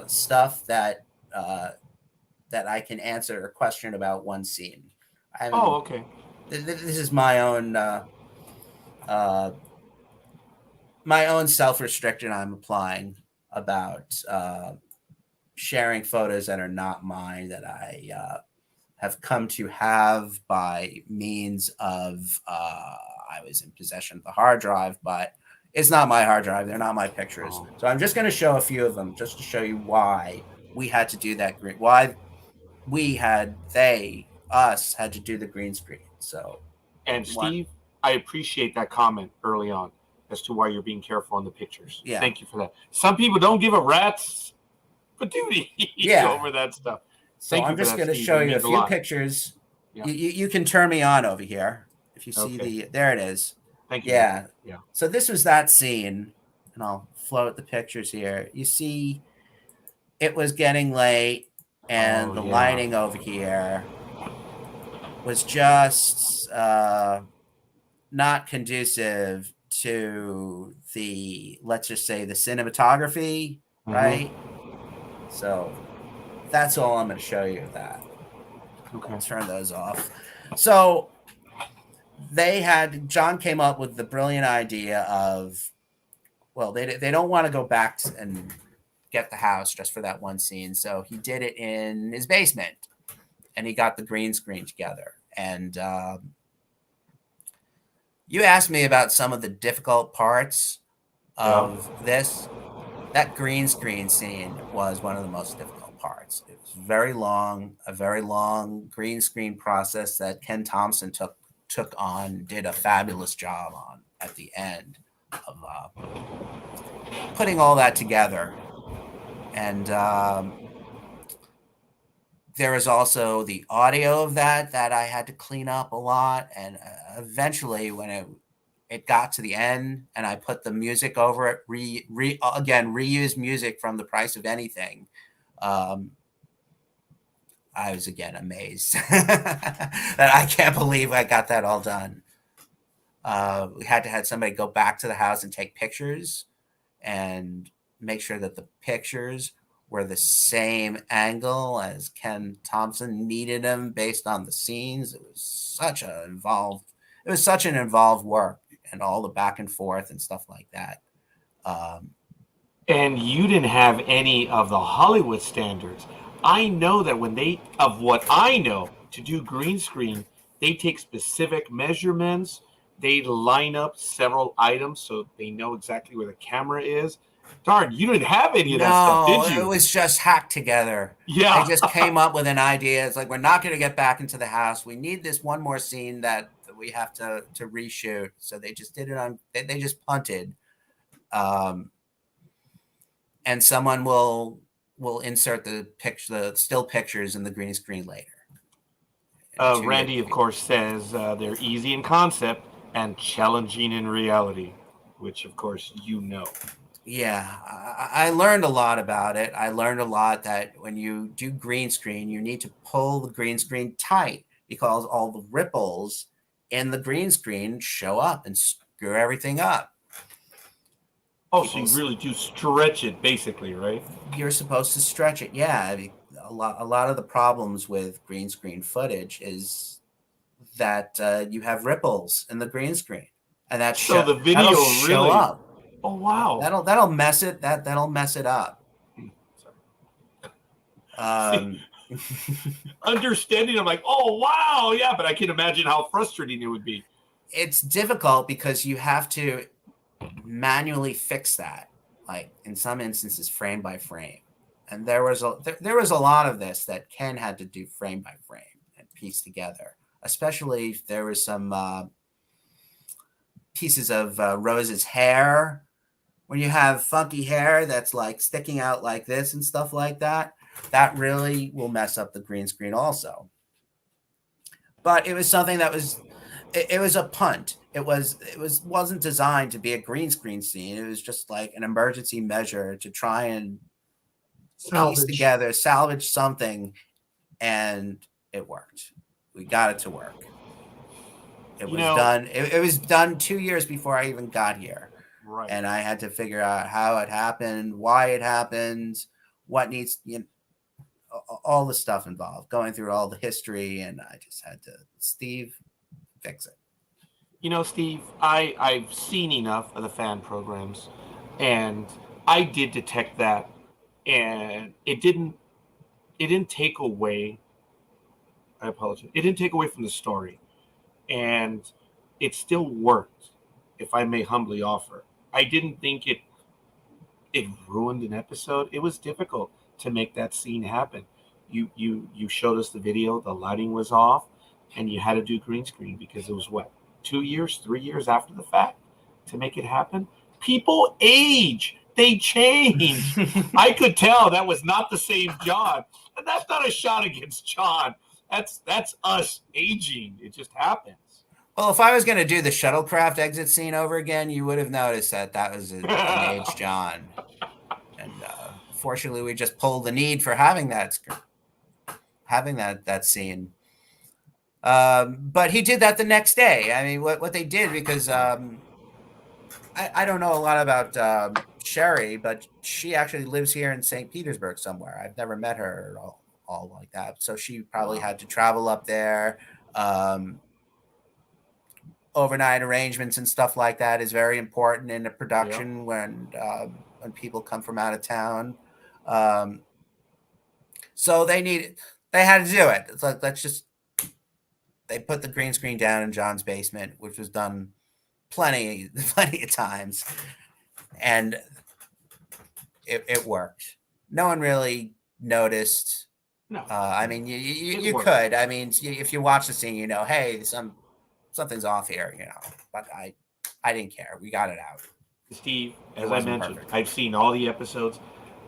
stuff that I can answer a question about one scene. Okay. This is my own self-restriction I'm applying about sharing photos that are not mine, that I have come to have by means of I was in possession of the hard drive, but it's not my hard drive. They're not my pictures. So I'm just going to show a few of them just to show you why we had to do that. Why us had to do the green screen. So, and Steve, I appreciate that comment early on as to why you're being careful on the pictures. Yeah. Thank you for that. Some people don't give a rat's patootie over that stuff. So I'm just going to show you a few pictures. Yeah. You can turn me on over here. If you see there it is. Thank you. Yeah. Yeah. So this was that scene, and I'll float the pictures here. You see, it was getting late, and the lighting over here was just not conducive to the, let's just say, the cinematography, right? So that's all I'm going to show you of that. Okay. I'll turn those off. So John came up with the brilliant idea of, well, they don't want to go back and get the house just for that one scene. So he did it in his basement, and he got the green screen together. And you asked me about some of the difficult parts of this. That green screen scene was one of the most difficult parts. It was a very long green screen process that Ken Thompson took on, did a fabulous job on at the end of putting all that together. And there was also the audio of that I had to clean up a lot. And eventually, when it got to the end and I put the music over it, reuse music from The Price of Anything, I was again amazed that I can't believe I got that all done. We had to have somebody go back to the house and take pictures and make sure that the pictures were the same angle as Ken Thompson needed them based on the scenes. It was such an involved work, and all the back and forth and stuff like that. And you didn't have any of the Hollywood standards. I know that what I know to do green screen, they take specific measurements. They line up several items so they know exactly where the camera is. Darn, you didn't have any of that stuff, did you? It was just hacked together. Yeah. They just came up with an idea. It's like, we're not going to get back into the house. We need this one more scene that we have to reshoot. So they just did it they just punted. And someone will insert the still pictures in the green screen later. Randy, of course, says they're easy in concept and challenging in reality, which, of course, you know. Yeah, I learned a lot about it. I learned a lot that when you do green screen, you need to pull the green screen tight because all the ripples in the green screen show up and screw everything up. Oh, so you really do stretch it, basically, right? You're supposed to stretch it, yeah. I mean, a lot of the problems with green screen footage is that you have ripples in the green screen, and the video really up. Oh wow. That'll mess it up. See, understanding, I'm like, oh wow, yeah, but I can imagine how frustrating it would be. It's difficult because you have to manually fix that, like in some instances frame by frame. And there was a lot of this that Ken had to do frame by frame and piece together, especially if there was some pieces of Rose's hair. When you have funky hair that's like sticking out like this and stuff like that, that really will mess up the green screen also. But it was something that was, it was a punt. It wasn't designed to be a green screen scene. It was just like an emergency measure to try and piece together, salvage something, and it worked. We got it to work. It was done. It was done 2 years before I even got here. Right. And I had to figure out how it happened, why it happened, what needs, all the stuff involved, going through all the history, and I just had to, Steve, fix it. Steve, I've seen enough of the fan programs, and I did detect that, and it didn't take away. I apologize. It didn't take away from the story, and it still worked, if I may humbly offer. I didn't think it ruined an episode. It was difficult to make that scene happen. You showed us the video, the lighting was off, and you had to do green screen because it was 2 years, 3 years after the fact to make it happen. People age, they change. I could tell that was not the same John, and that's not a shot against John. That's us aging. It just happens. Well, if I was going to do the shuttlecraft exit scene over again, you would have noticed that was an aged John. And fortunately, we just pulled the need for having that scene. But he did that the next day. I mean, what they did, because I don't know a lot about Sherry, but she actually lives here in St. Petersburg somewhere. I've never met her all like that. So she probably had to travel up there. Overnight arrangements and stuff like that is very important in a production when people come from out of town. So they had to do it. It's like, they put the green screen down in John's basement, which was done plenty of times, and it worked. No one really noticed. No. I mean, you could. I mean, if you watch the scene, hey, something's off here, but I didn't care. We got it out. Steve, as I mentioned, perfect. I've seen all the episodes,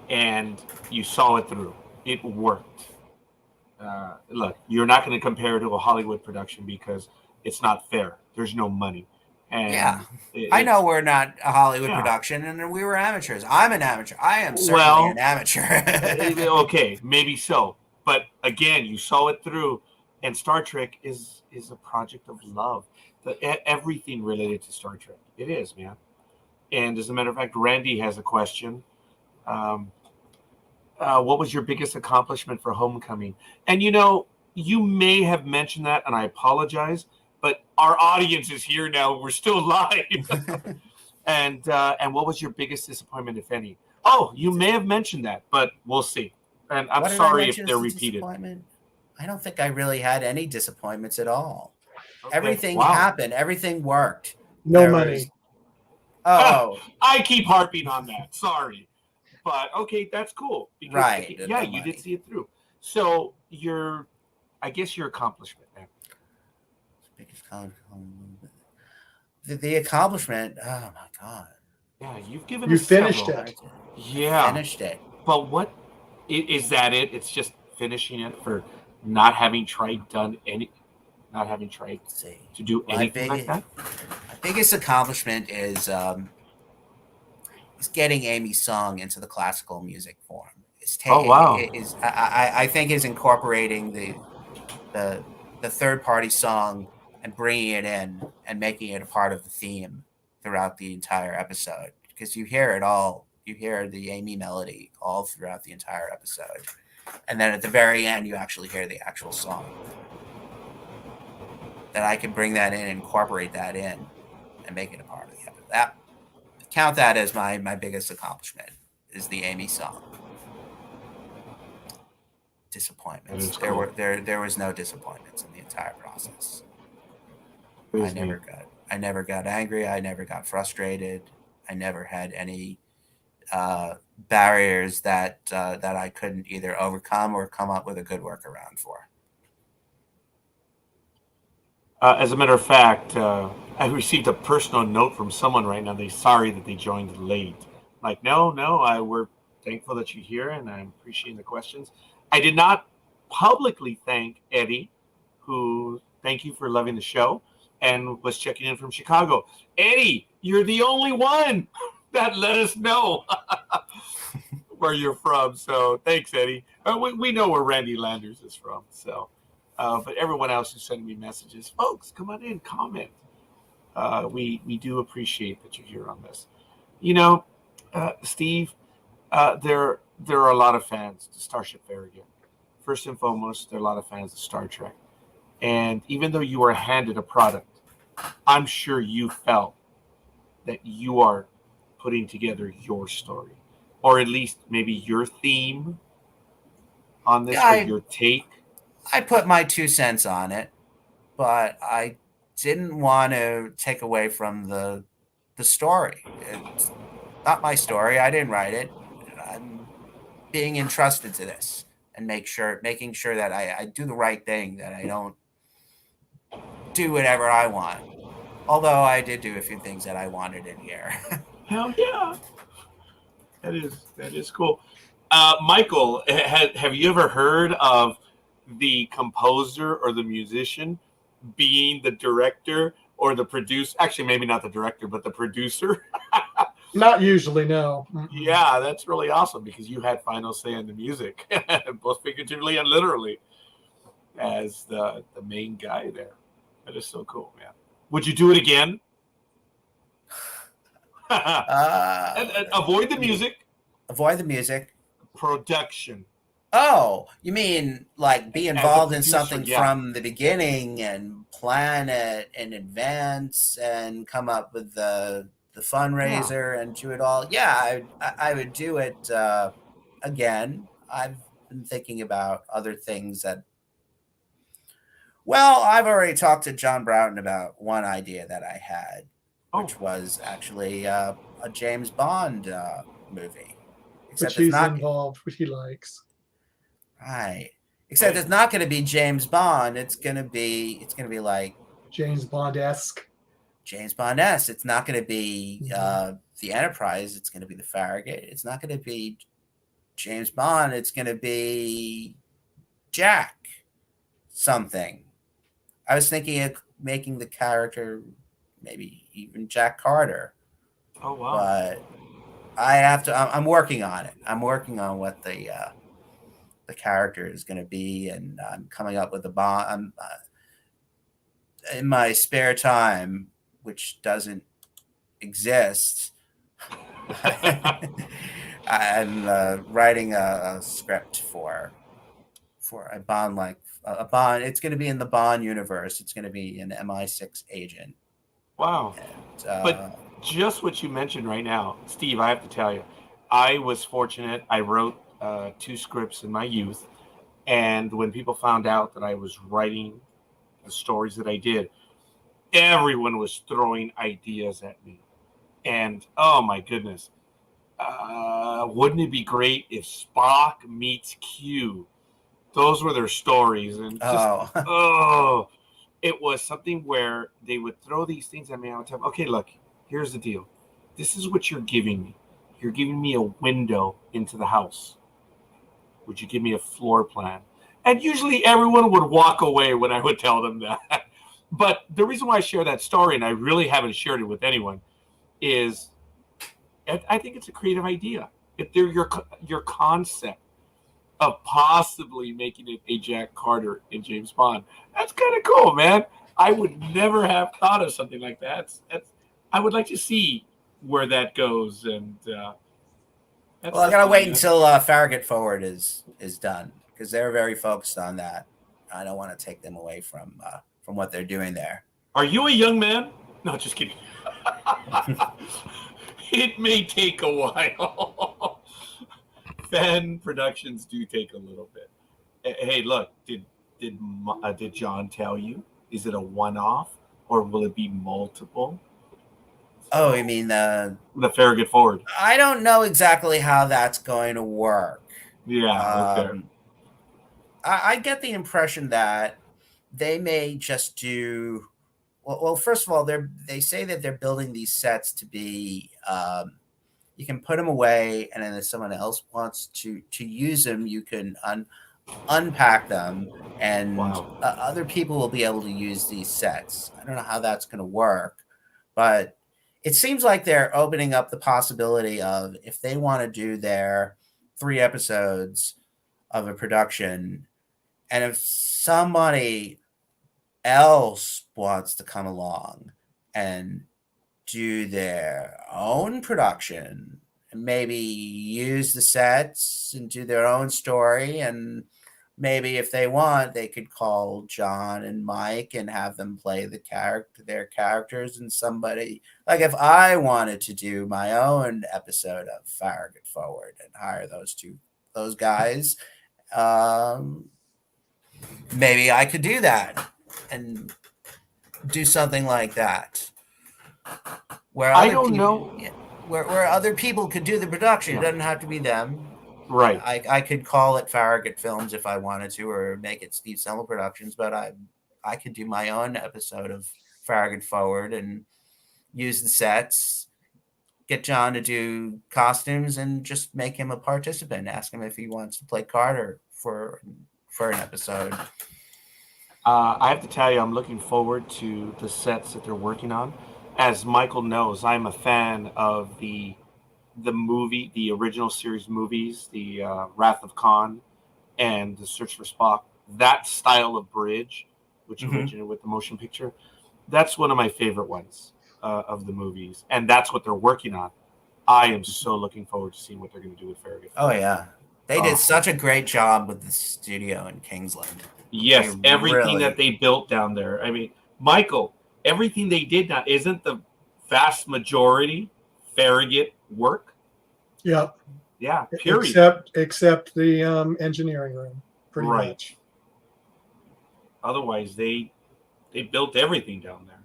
and you saw it through. It worked. Look, you're not going to compare it to a Hollywood production because it's not fair. There's no money. And I know we're not a Hollywood production, and we were amateurs. I'm an amateur. I am certainly an amateur. Okay, maybe so. But again, you saw it through, and Star Trek is a project of love. Everything related to Star Trek. It is, man. And as a matter of fact, Randy has a question. What was your biggest accomplishment for Homecoming? And you may have mentioned that, and I apologize, but our audience is here now. We're still live. And what was your biggest disappointment, if any? Oh, you may have mentioned that, but we'll see. And I'm sorry if they're repeated. I don't think I really had any disappointments at all. Okay. Everything happened. Everything worked. No money. I keep harping on that. Sorry. But okay, that's cool. Because, right. You did see it through. So I guess your accomplishment, man. The accomplishment. Oh my God. Yeah, you've given. You finished it. Yeah. Finished it. But what is that? It's just finishing it for not having tried to do anything like that. My biggest accomplishment is getting Amy's song into the classical music form. I think is incorporating the third party song and bringing it in and making it a part of the theme throughout the entire episode, because you hear it all. You hear the Amy melody all throughout the entire episode. And then at the very end, you actually hear the actual song. That I can bring that in, incorporate that in, and make it a part of the episode. That count that as my biggest accomplishment is the Amy song. Disappointments. That is cool. There was no disappointments in the entire process. It I is never got angry. I never got frustrated. I never had any barriers that I couldn't either overcome or come up with a good workaround for. As a matter of fact, I received a personal note from someone right now. They're sorry that they joined late. Like, no, we're thankful that you're here, and I'm appreciating the questions. I did not publicly thank Eddie, who thank you for loving the show and was checking in from Chicago. Eddie, you're the only one that let us know where you're from. So thanks, Eddie. We know where Randy Landers is from. So, but everyone else who's sending me messages, folks, come on in, comment. We do appreciate that you're here on this. You know, Steve, there are a lot of fans to Starship Farragut. First and foremost, there are a lot of fans of Star Trek. And even though you were handed a product, I'm sure you felt that you are putting together your story, or at least maybe your theme on this, or your take. I put my 2 cents on it, but I didn't want to take away from the story. It's not my story. I didn't write it. I'm being entrusted to this, and making sure that I do the right thing, that I don't do whatever I want. Although I did do a few things that I wanted in here. Hell yeah. That is cool. Michael, have you ever heard of the composer or the musician being the director or the producer? Actually, maybe not the director, but the producer. Not usually, no. Yeah, that's really awesome, because you had final say in the music, both figuratively and literally, as the main guy there. That is so cool, man. Would you do it again? And avoid the music. Avoid the music. Production. Oh, you mean like be involved in producer, something yeah, from the beginning and plan it in advance and come up with the fundraiser and do it all? Yeah, I would do it again. I've been thinking about other things that. Well, I've already talked to John Broughton about one idea that I had, which was actually a James Bond movie. Which he's involved, which he likes. Right. Except it's not going to be James Bond. It's going to be like James Bond-esque. James Bond-esque. It's not going to be the Enterprise. It's going to be the Farragut. It's not going to be James Bond. It's going to be Jack something. I was thinking of making the character maybe even Jack Carter. Oh, wow. But I have to. I'm working on it. I'm working on what the character is going to be, and I'm coming up with a Bond. I'm in my spare time, which doesn't exist. I'm writing a script for a Bond, like a Bond. It's going to be in the Bond universe. It's going to be an MI6 agent. Wow. And, but just what you mentioned right now, Steve, I have to tell you, I was fortunate. I wrote 2 scripts in my youth. And when people found out that I was writing the stories that I did, everyone was throwing ideas at me. And, oh my goodness, wouldn't it be great if Spock meets Q? Those were their stories. And just, it was something where they would throw these things at me. I would tell them, okay, look, here's the deal. This is what you're giving me. You're giving me a window into the house. Would you give me a floor plan? And usually everyone would walk away when I would tell them that. But the reason why I share that story, and I really haven't shared it with anyone, is I think it's a creative idea. If they're your concept of possibly making it a Jack Carter in James Bond, that's kind of cool, man. I would never have thought of something like that. I would like to see where that goes. And well, I gotta wait until Farragut Forward is done, because they're very focused on that. I don't want to take them away from what they're doing there. Are you a young man? No, just kidding. It may take a while. Fan productions do take a little bit. Hey, look, did John tell you? Is it a one-off or will it be multiple? Oh, you mean The Farragut Forward. I don't know exactly how that's going to work. Yeah, okay. I get the impression that they may just do. Well, first of all, they say that they're building these sets to be. You can put them away, and then if someone else wants to use them, you can unpack them, and Wow. other people will be able to use these sets. I don't know how that's going to work, but it seems like they're opening up the possibility of if they want to do their 3 episodes of a production, and if somebody else wants to come along and do their own production and maybe use the sets and do their own story, and maybe if they want they could call John and Mike and have them play their characters, and somebody like if I wanted to do my own episode of Farragut Forward and hire those guys, maybe I could do that and do something like that. Where I don't know. Where other people could do the production. Yeah. It doesn't have to be them. Right. I could call it Farragut Films if I wanted to, or make it Steve Semmel Productions, but I could do my own episode of Farragut Forward and use the sets, get John to do costumes, and just make him a participant. Ask him if he wants to play Carter for an episode. I have to tell you, I'm looking forward to the sets that they're working on. As Michael knows, I'm a fan of the movie, the original series movies, the Wrath of Khan and The Search for Spock. That style of bridge, which originated with the motion picture, that's one of my favorite ones of the movies, and that's what they're working on. I am so looking forward to seeing what they're going to do with Farragut. Oh yeah, they did such a great job with the studio in Kingsland. Yes, everything that they built down there. I mean, Michael, everything they did now, isn't the vast majority Farragut work? Yeah. Yeah, period. Except the engineering room, pretty much. Otherwise, they built everything down there.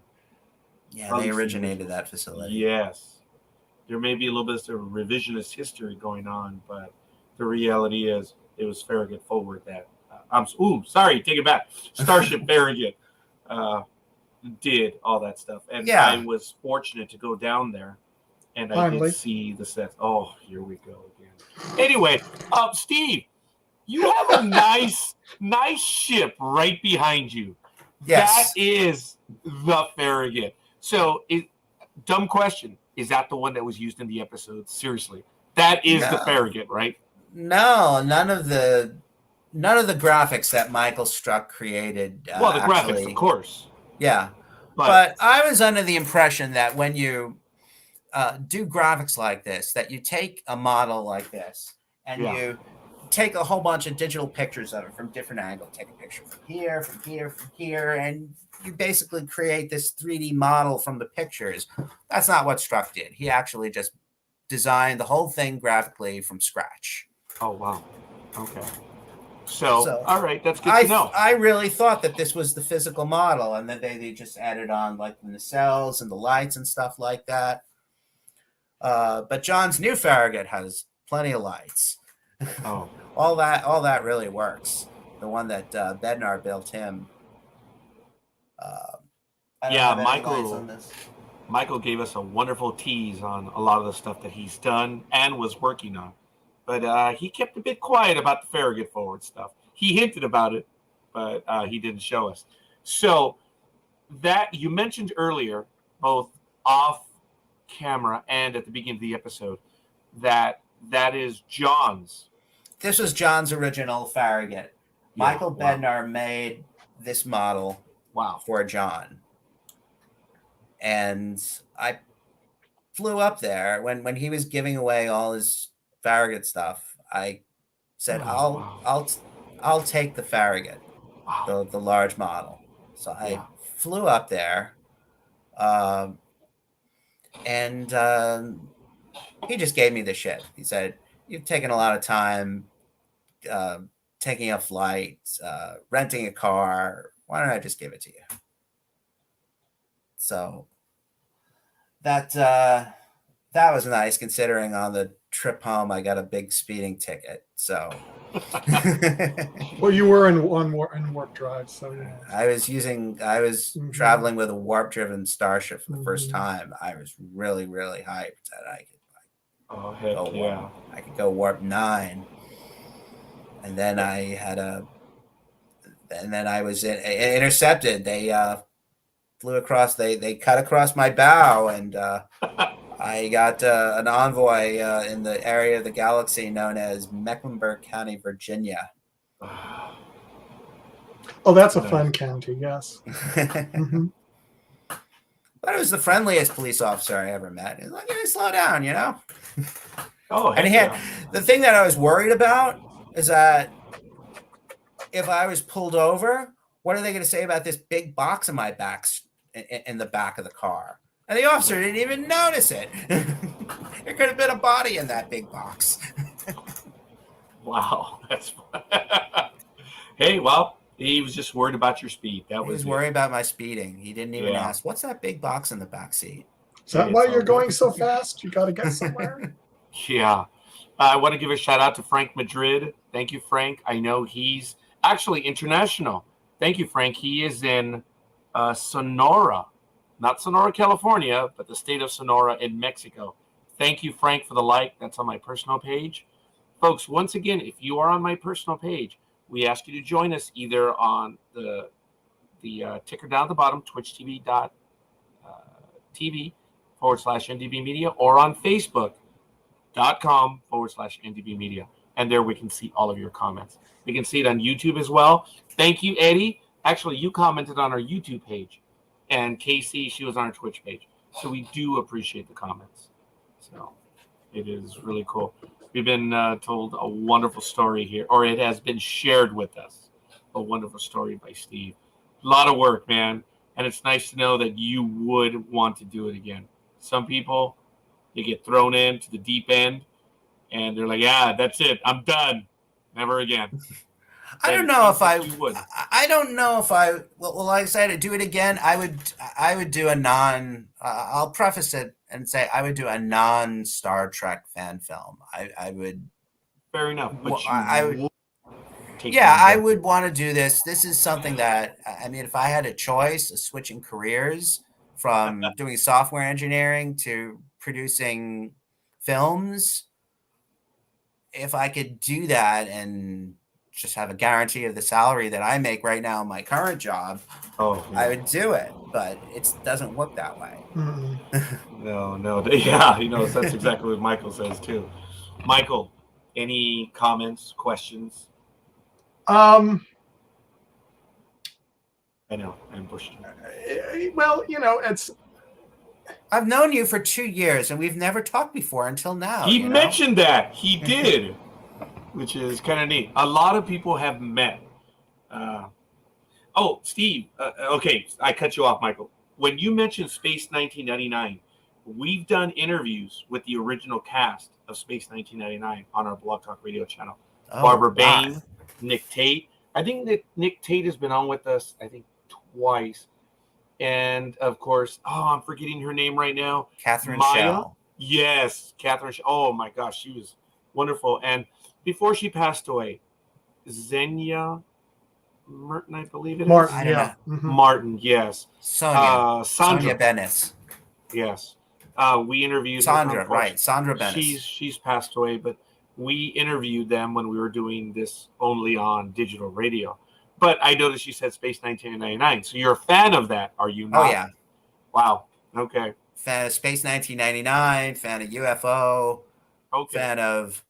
Yeah, they originated that facility. Yes. There may be a little bit of revisionist history going on, but the reality is it was Farragut Forward that take it back. Starship Farragut did all that stuff. And I was fortunate to go down there, and I did see the sets. Oh, here we go again. Anyway, Steve, you have a nice ship right behind you. Yes. That is the Farragut. So, dumb question. Is that the one that was used in the episode? Seriously. That is the Farragut, right? No, none of the graphics that Michael Struck created. The graphics, of course. Yeah. But I was under the impression that when you do graphics like this, that you take a model like this and you take a whole bunch of digital pictures of it from different angles. Take a picture from here, from here, from here, and you basically create this 3D model from the pictures. That's not what Struck did. He actually just designed the whole thing graphically from scratch. Oh, wow. Okay. So all right, that's good to know. I really thought that this was the physical model, and then they just added on like the nacelles and the lights and stuff like that. But John's new Farragut has plenty of lights. Oh. all that really works. The one that Bednar built him. Michael gave us a wonderful tease on a lot of the stuff that he's done and was working on. But he kept a bit quiet about the Farragut Forward stuff. He hinted about it, but he didn't show us. So that you mentioned earlier, both off camera and at the beginning of the episode, that is John's. This was John's original Farragut. Michael Bednar made this model for John. And I flew up there when he was giving away all his Farragut stuff. I said, I'll take the Farragut, the large model. So I flew up there, and he just gave me the shit. He said, "You've taken a lot of time taking a flight, renting a car. Why don't I just give it to you?" So that was nice, considering on the trip home I got a big speeding ticket. So Well, you were in warp drive, so yeah. I was traveling with a warp-driven Starship for the first time. I was really, really hyped that I could I could go warp 9, and then I was intercepted. They flew across. They cut across my bow, and I got an envoy in the area of the galaxy known as Mecklenburg County, Virginia. Oh, that's a fun county, yes. But it was the friendliest police officer I ever met. He's like, "Hey, slow down, you know." And he had the thing that I was worried about is that if I was pulled over, what are they going to say about this big box in my back, in the back of the car? And the officer didn't even notice it. There could have been a body in that big box. Wow, that's fun. Hey, well, he was just worried about your speed. He was worried about my speeding. He didn't even ask, "What's that big box in the back seat?" Is that why you're going so fast? You got to get somewhere? Yeah. I want to give a shout out to Frank Madrid. Thank you, Frank. I know he's actually international. Thank you, Frank. He is in Sonora, not Sonora, California, but the state of Sonora in Mexico. Thank you, Frank, for the like. That's on my personal page. Folks, once again, if you are on my personal page, we ask you to join us either on the ticker down at the bottom, twitchtv.tv/NDB Media, or on Facebook.com/NDB Media. And there we can see all of your comments. We can see it on YouTube as well. Thank you, Eddie. Actually, you commented on our YouTube page. And Casey, she was on our Twitch page. So we do appreciate the comments. So it is really cool. We've been told a wonderful story here, or it has been shared with us. A wonderful story by Steve. A lot of work, man. And it's nice to know that you would want to do it again. Some people, they get thrown into the deep end, and they're like, "Yeah, that's it. I'm done. Never again." I don't know if I well, like I said, to do it again, I would do a I'll preface it and say I would do a non-Star Trek fan film. I would. Fair enough. But I would want to do this. This is something that, I mean, if I had a choice of switching careers from doing software engineering to producing films, if I could do that and just have a guarantee of the salary that I make right now in my current job, I would do it. But it doesn't work that way. No. Yeah, that's exactly what Michael says too. Michael, any comments, questions? I know I'm pushing. Well, it's. I've known you for 2 years, and we've never talked before until now. He mentioned that he did, which is kind of neat. A lot of people have met. Steve. Okay, I cut you off, Michael. When you mentioned Space 1999, we've done interviews with the original cast of Space 1999 on our Blog Talk Radio channel. Barbara Bain, Nick Tate. I think that Nick Tate has been on with us, twice. And, of course, I'm forgetting her name right now. Catherine Maya. Schell. Yes, Catherine Schell. Oh, my gosh, she was wonderful. And before she passed away, Xenia Martin, I believe it is. Martin, yeah. Martin, yes. Sandra Bennis. Yes. We interviewed Sandra, right. Sandra Bennis. She's passed away, but we interviewed them when we were doing this only on digital radio. But I noticed you said Space 1999. So you're a fan of that, are you not? Oh, yeah. Wow. Okay. Fan of Space 1999, fan of UFO, fan of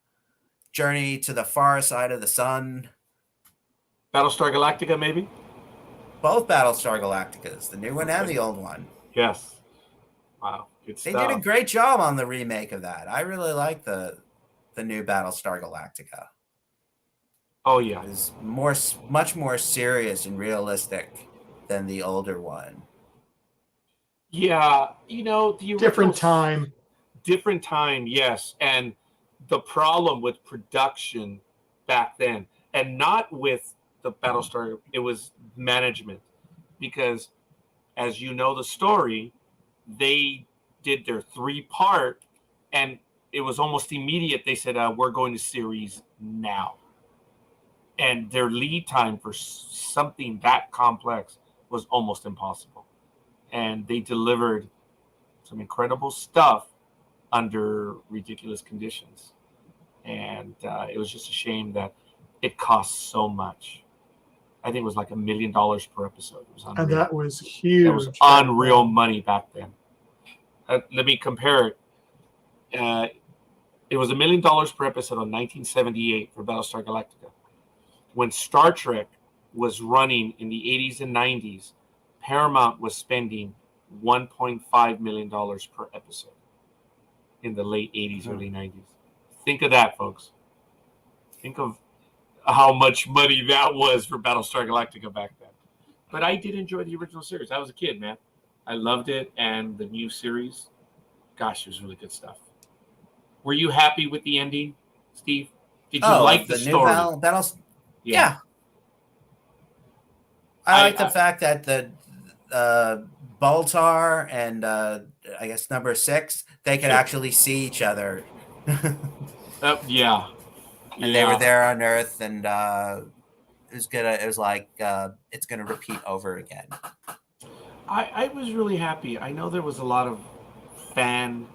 Journey to the Far Side of the Sun. Battlestar Galactica, maybe? Both Battlestar Galacticas, the new one and the old one. Yes. Wow. Good stuff. They did a great job on the remake of that. I really like the new Battlestar Galactica. Oh, yeah. It's much more serious and realistic than the older one. Yeah, the different time. different time, yes. And the problem with production back then, and not with the Battlestar, it was management. Because as you know the story, they did their 3-part, and it was almost immediate. They said, we're going to series now. And their lead time for something that complex was almost impossible. And they delivered some incredible stuff under ridiculous conditions. And it was just a shame that it cost so much. I think it was like $1 million per episode. It was unreal. And that was huge. That was unreal money back then. Let me compare it. It was $1 million per episode in 1978 for Battlestar Galactica. When Star Trek was running in the 80s and 90s, Paramount was spending $1.5 million per episode in the late 80s, early 90s. Think of that, folks. Think of how much money that was for Battlestar Galactica back then. But I did enjoy the original series. I was a kid, man. I loved it. And the new series, gosh, it was really good stuff. Were you happy with the ending, Steve? Did you like the story? Yeah. I like the fact that the Baltar and I guess number 6, they could actually see each other. Yeah. And they were there on Earth, and it's gonna repeat over again. I was really happy. I know there was a lot of fan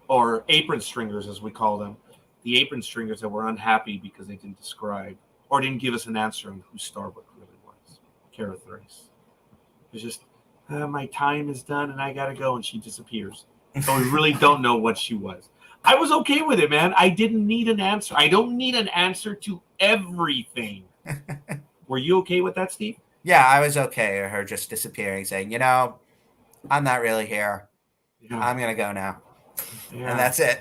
or apron stringers, as we call them, the apron stringers that were unhappy because they didn't describe or didn't give us an answer on who Starbuck really was. Kara Thrace. It was just, my time is done and I gotta go, and she disappears. So we really don't know what she was. I was okay with it, man. I didn't need an answer. I don't need an answer to everything. Were you okay with that, Steve? Yeah, I was okay with her just disappearing, saying, I'm not really here. Yeah. I'm going to go now. Yeah. And that's it.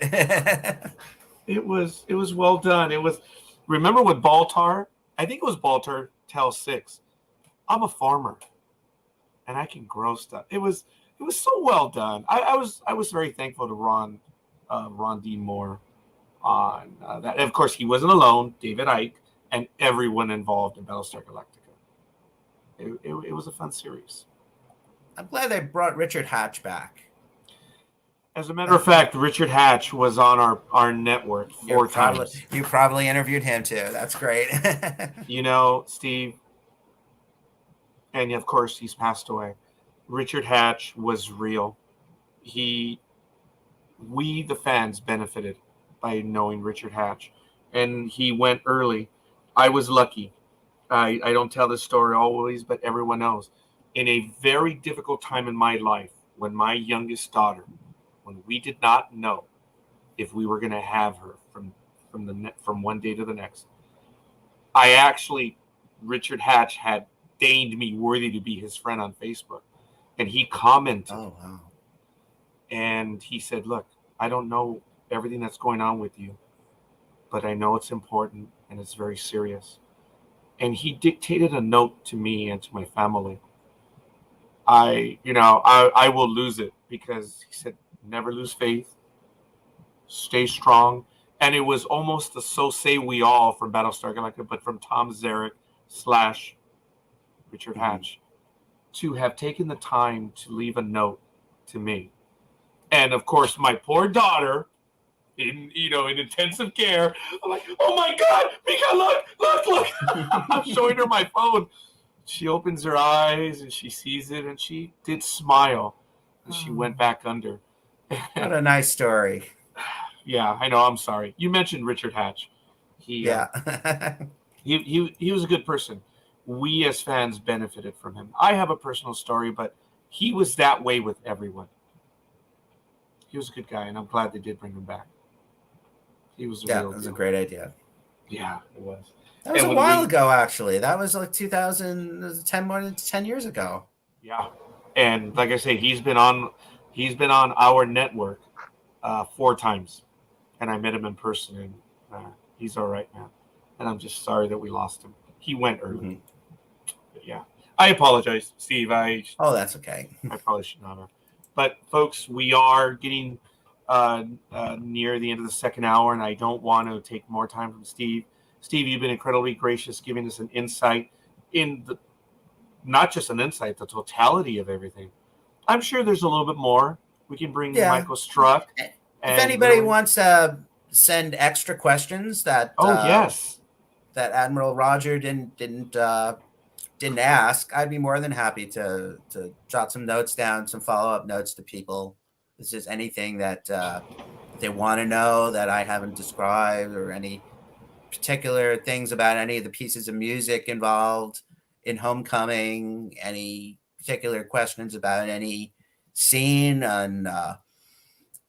It was well done. It was, remember with Baltar? I think it was Baltar Tell 6. I'm a farmer and I can grow stuff. It was so well done. I was very thankful to Ron D. Moore on that. And of course, he wasn't alone. David Icke and everyone involved in Battlestar Galactica. It was a fun series. I'm glad they brought Richard Hatch back. As a matter of fact, Richard Hatch was on our network 4 times. You probably interviewed him too. That's great. Steve, and of course he's passed away. Richard Hatch was real. We the fans benefited by knowing Richard Hatch, and he went early. I was lucky. I don't tell this story always, but everyone knows. In a very difficult time in my life, when my youngest daughter, when we did not know if we were going to have her from one day to the next, Richard Hatch had deemed me worthy to be his friend on Facebook, and he commented. Oh, wow. And he said, look, I don't know everything that's going on with you, but I know it's important and it's very serious. And he dictated a note to me and to my family. I will lose it, because he said, never lose faith, stay strong. And it was almost the So Say We All from Battlestar Galactica, but from Tom Zarek / Richard Hatch, to have taken the time to leave a note to me. And of course, my poor daughter, in intensive care, I'm like, oh my God, Mika, look. I'm showing her my phone. She opens her eyes and she sees it, and she did smile, and she went back under. What a nice story. Yeah, I know. I'm sorry. You mentioned Richard Hatch. He was a good person. We as fans benefited from him. I have a personal story, but he was that way with everyone. He was a good guy, and I'm glad they did bring him back. He was it was a great idea. Yeah, it was. That was a while ago, actually. That was like 2010, more than 10 years ago. Yeah, and like I say, he's been on our network 4 times, and I met him in person, and he's all right now. And I'm just sorry that we lost him. He went early. Mm-hmm. But yeah, I apologize, Steve. Oh, that's okay. I probably should not have. But folks, we are getting near the end of the second hour, and I don't want to take more time from Steve. Steve, you've been incredibly gracious, giving us an insight in the, not just an insight, the totality of everything. I'm sure there's a little bit more. We can bring Michael Struck. If anybody wants to send extra questions that yes, that Admiral Roger didn't ask, I'd be more than happy to jot some notes down, some follow-up notes to people. This is anything that they want to know that I haven't described, or any particular things about any of the pieces of music involved in Homecoming, any particular questions about any scene, and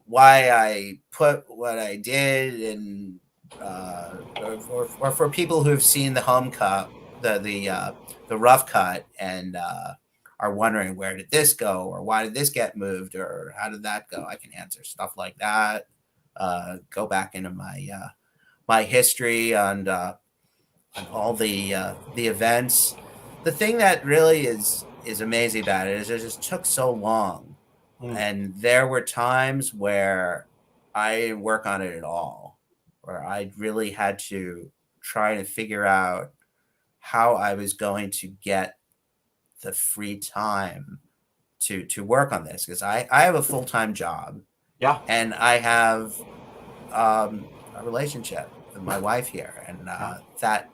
why I put what I did, and or for people who have seen the home cut, the rough cut, and are wondering, where did this go, or why did this get moved, or how did that go, I can answer stuff like that. Go back into my my history on all the events. The thing that really is amazing about it is it just took so long. And there were times where I didn't work on it at all, where I really had to try to figure out how I was going to get the free time to work on this, because I have a full-time job. Yeah. And I have a relationship with my wife here, and that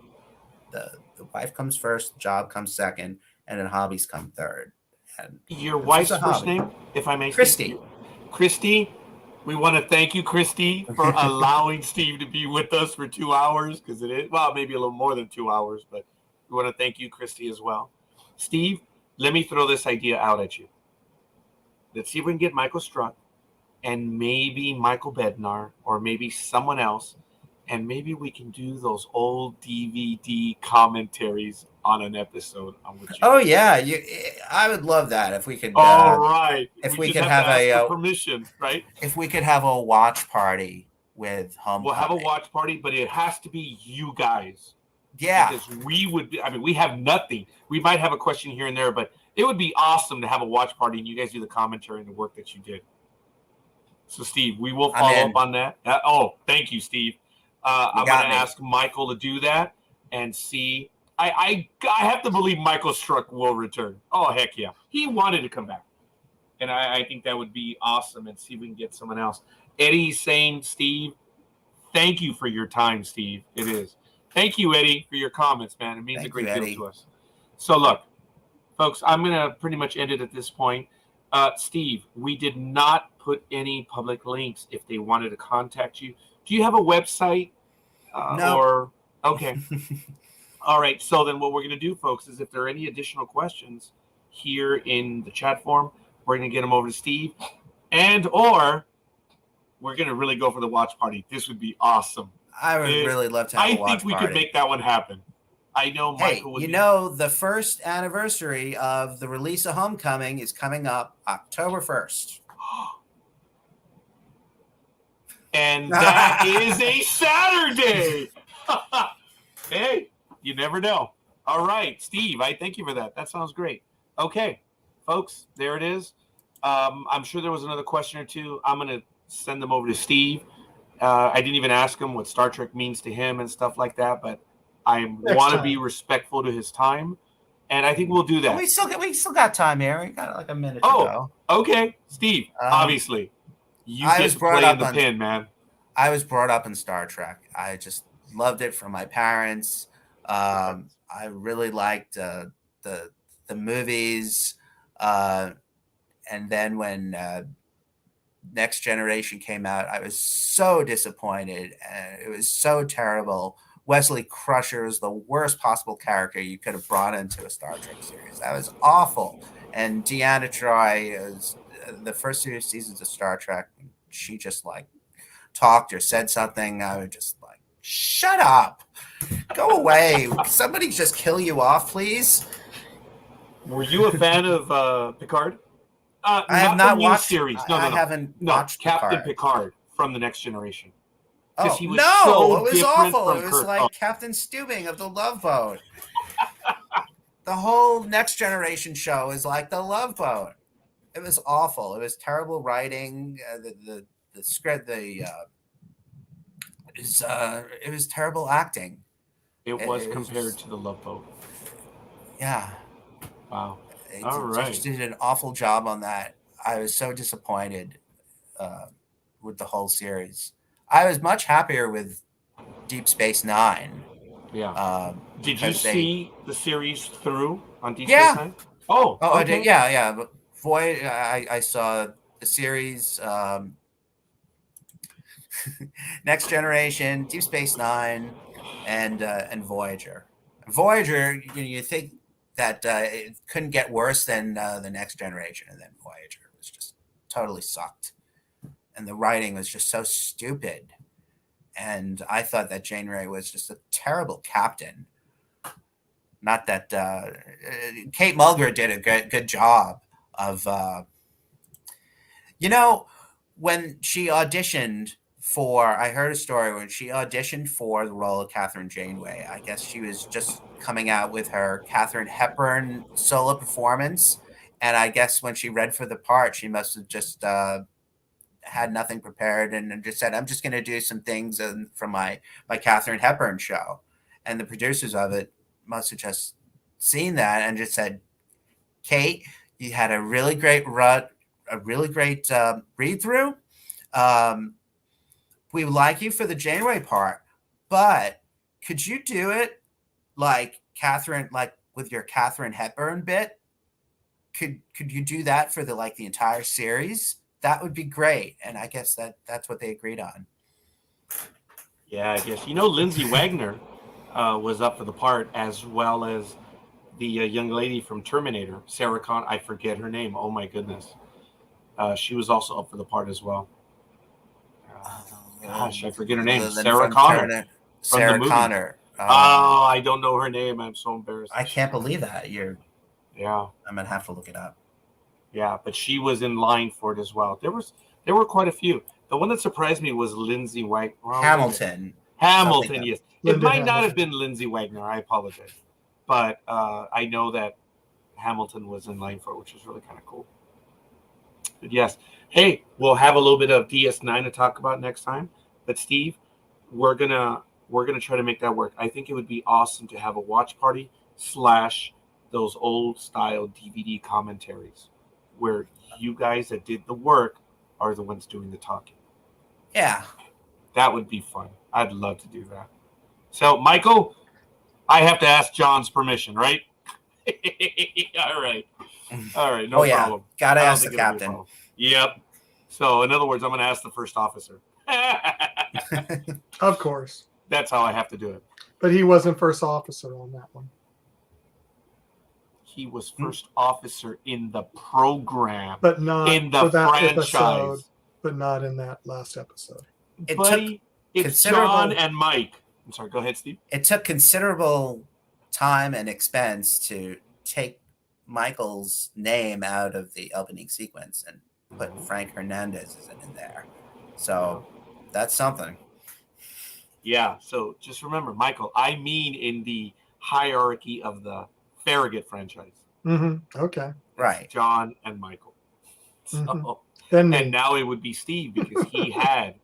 the wife comes first, the job comes second, and then hobbies come third. And your wife's first name, if I may? Christi. Christi, we want to thank you, Christi, for allowing Steve to be with us for 2 hours, because it is, well, maybe a little more than 2 hours, but we want to thank you, Christi, as well. Steve, let me throw this idea out at you. Let's see if we can get Michael Struck and maybe Michael Bednar, or maybe someone else, and maybe we can do those old DVD commentaries on an episode. Oh yeah, I would love that if we could. All right, if we could have a permission, right? If we could have a watch party with Homecoming. We'll have a watch party, but it has to be you guys. Yeah, because we would be, I mean, we have nothing. We might have a question here and there, but it would be awesome to have a watch party and you guys do the commentary and the work that you did. So, Steve, we will follow up on that. Thank you, Steve. I'm going to ask Michael to do that and see. I have to believe Michael Struck will return. Oh, heck yeah. He wanted to come back. And I think that would be awesome, and see if we can get someone else. Eddie's saying, Steve, thank you for your time, Steve. It is. Thank you, Eddie, for your comments, man. It means a great deal to us. So, look, folks, I'm going to pretty much end it at this point. Steve, we did not put any public links if they wanted to contact you. Do you have a website? No. Okay. All right. So then what we're going to do, folks, is if there are any additional questions here in the chat form, we're going to get them over to Steve, or we're going to really go for the watch party. This would be awesome. I would really love to have a watch party. I think we could make that one happen. I know Michael would. The first anniversary of the release of Homecoming is coming up October 1st. And that is a Saturday. Hey, you never know. All right, Steve, I thank you for that. That sounds great. Okay, folks, there it is. I'm sure there was another question or two. I'm going to send them over to Steve. I didn't even ask him what Star Trek means to him and stuff like that, but I want to be respectful to his time, and I think we'll do that. We still got time here. We got like a minute to go. Okay, Steve. Obviously, you get to play in the pin, man. I was brought up in Star Trek. I just loved it from my parents. I really liked the movies, and then when Next Generation came out, I was so disappointed, and it was so terrible. Wesley Crusher is the worst possible character you could have brought into a Star Trek series. That was awful. And Deanna Troi is the first 2 seasons of Star Trek. She just like talked or said something. I would just like, shut up, go away. Somebody just kill you off, please. Were you a fan of Picard? I have not watched series. No, I haven't watched Captain Picard from the Next Generation. Oh, it was it was awful. It was like Captain Stubing of the Love Boat. The whole Next Generation show is like the Love Boat. It was awful. It was terrible writing. The the script, it was terrible acting. It was It compared just- to The Love Boat. Yeah, Wow. they All right. just did an awful job on that. I was so disappointed with the whole series. I was much happier with Deep Space Nine. Yeah. Did you because they- see the series through on Deep Yeah. Space Nine? Oh, Oh, I okay. did. Yeah. But Void, I saw the series, Next Generation, Deep Space Nine, and Voyager. Voyager, you think that it couldn't get worse than the Next Generation, and then Voyager was just totally sucked, and the writing was just so stupid. And I thought that Janeway was just a terrible captain. Not that Kate Mulgrew did a good job of, when she auditioned for, I heard a story when she auditioned for the role of Catherine Janeway. I guess she was just coming out with her Katharine Hepburn solo performance, and I guess when she read for the part, she must have just had nothing prepared and just said, "I'm just going to do some things from my Katharine Hepburn show," and the producers of it must have just seen that and just said, "Kate, you had a really great read through. We like you for the Janeway part, but could you do it like Catherine, like with your Katharine Hepburn bit? Could you do that for the entire series? That would be great." And I guess that's what they agreed on. Yeah, I guess. Lindsay Wagner was up for the part, as well as the young lady from Terminator, Sarah Connor. I forget her name. Oh, my goodness. She was also up for the part as well. Gosh, I forget her name. Sarah Connor. Sarah movie. Connor. Oh, I don't know her name. I'm so embarrassed. I can't believe that. Yeah. I'm going to have to look it up. Yeah, but she was in line for it as well. There were quite a few. The one that surprised me was Lindsay Wagner. Hamilton. Hamilton, yes. Linda It might not Hamilton. have been Lindsay Wagner. I apologize. But I know that Hamilton was in line for it, which was really kind of cool. But yes. Hey, we'll have a little bit of DS9 to talk about next time. But Steve, we're gonna try to make that work. I think it would be awesome to have a watch party / those old style DVD commentaries where you guys that did the work are the ones doing the talking. Yeah. That would be fun. I'd love to do that. So, Michael, I have to ask John's permission, right? All right. No problem. Gotta I don't ask the think it'll be a captain. problem. Yep. So, in other words, I'm going to ask the first officer. Of course. That's how I have to do it. But he wasn't first officer on that one. He was first officer in the program, But not in the for that franchise. episode. But not in that last episode. Buddy, it's John and Mike. I'm sorry. Go ahead, Steve. It took considerable time and expense to take Michael's name out of the opening sequence and put Frank Hernandez in there. So that's something. Yeah. So just remember, Michael, I mean in the hierarchy of the Farragut franchise. Mm-hmm. Okay. Right. John and Michael. So, Mm-hmm. Then and now it would be Steve because he had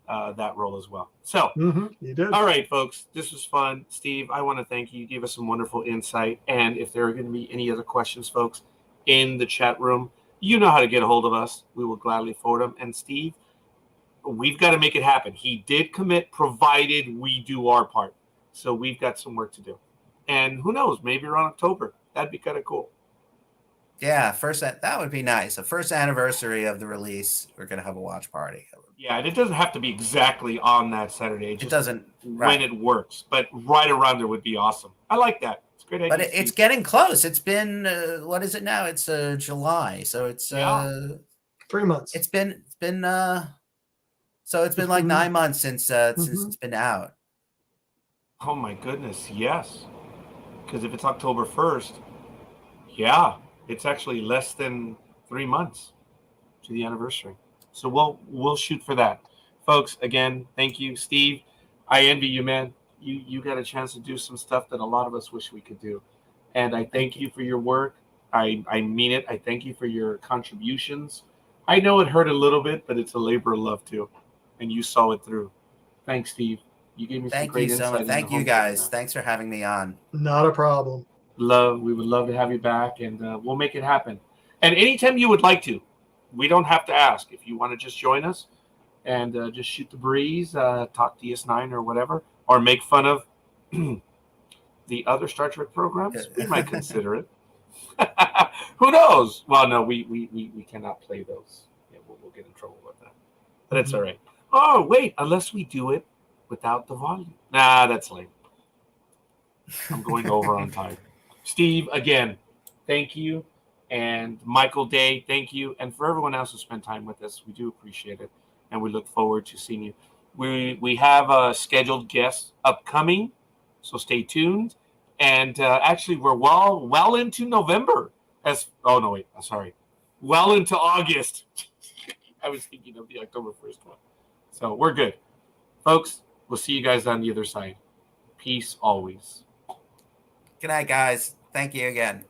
that role as well. So, you did. all right, folks, this was fun. Steve, I want to thank you. You gave us some wonderful insight. And if there are going to be any other questions, folks, in the chat room, you know how to get a hold of us. We will gladly forward them. And Steve, we've got to make it happen. He did commit, provided we do our part. So we've got some work to do. And who knows, maybe around October. That'd be kind of cool. Yeah, that would be nice. The first anniversary of the release, we're gonna have a watch party. Yeah, and it doesn't have to be exactly on that Saturday. It doesn't when it works, but right around there would be awesome. I like that. It's a great idea. But it's getting close. It's been what is it now? It's July, so it's 3 months. It's been like 9 months since it's been out. Oh my goodness, yes. Because if it's October 1st, yeah, it's actually less than 3 months to the anniversary. So we'll shoot for that. Folks, again, thank you. Steve, I envy you, man. You got a chance to do some stuff that a lot of us wish we could do. And I thank you for your work. I mean it. I thank you for your contributions. I know it hurt a little bit, but it's a labor of love too, and you saw it through. Thanks, Steve. You gave me some Thank great you so insight. much. into Thank you home guys. church. Thanks for having me on. Not a problem. We would love to have you back, and we'll make it happen. And anytime you would like to, we don't have to ask. If you want to just join us and just shoot the breeze, talk DS9 or whatever, or make fun of the other Star Trek programs, we might consider it. Who knows? Well, no, we cannot play those. Yeah, we'll get in trouble with that. But it's all right. Oh, wait, unless we do it without the volume. Nah, that's lame. I'm going over on time. Steve, again, thank you. And Michael Day, thank you. And for everyone else who spent time with us, we do appreciate it. And we look forward to seeing you. We have scheduled guests upcoming, so stay tuned. And actually, we're well into November. Well into August. I was thinking of the October 1st one. So we're good. Folks, we'll see you guys on the other side. Peace always. Good night, guys. Thank you again.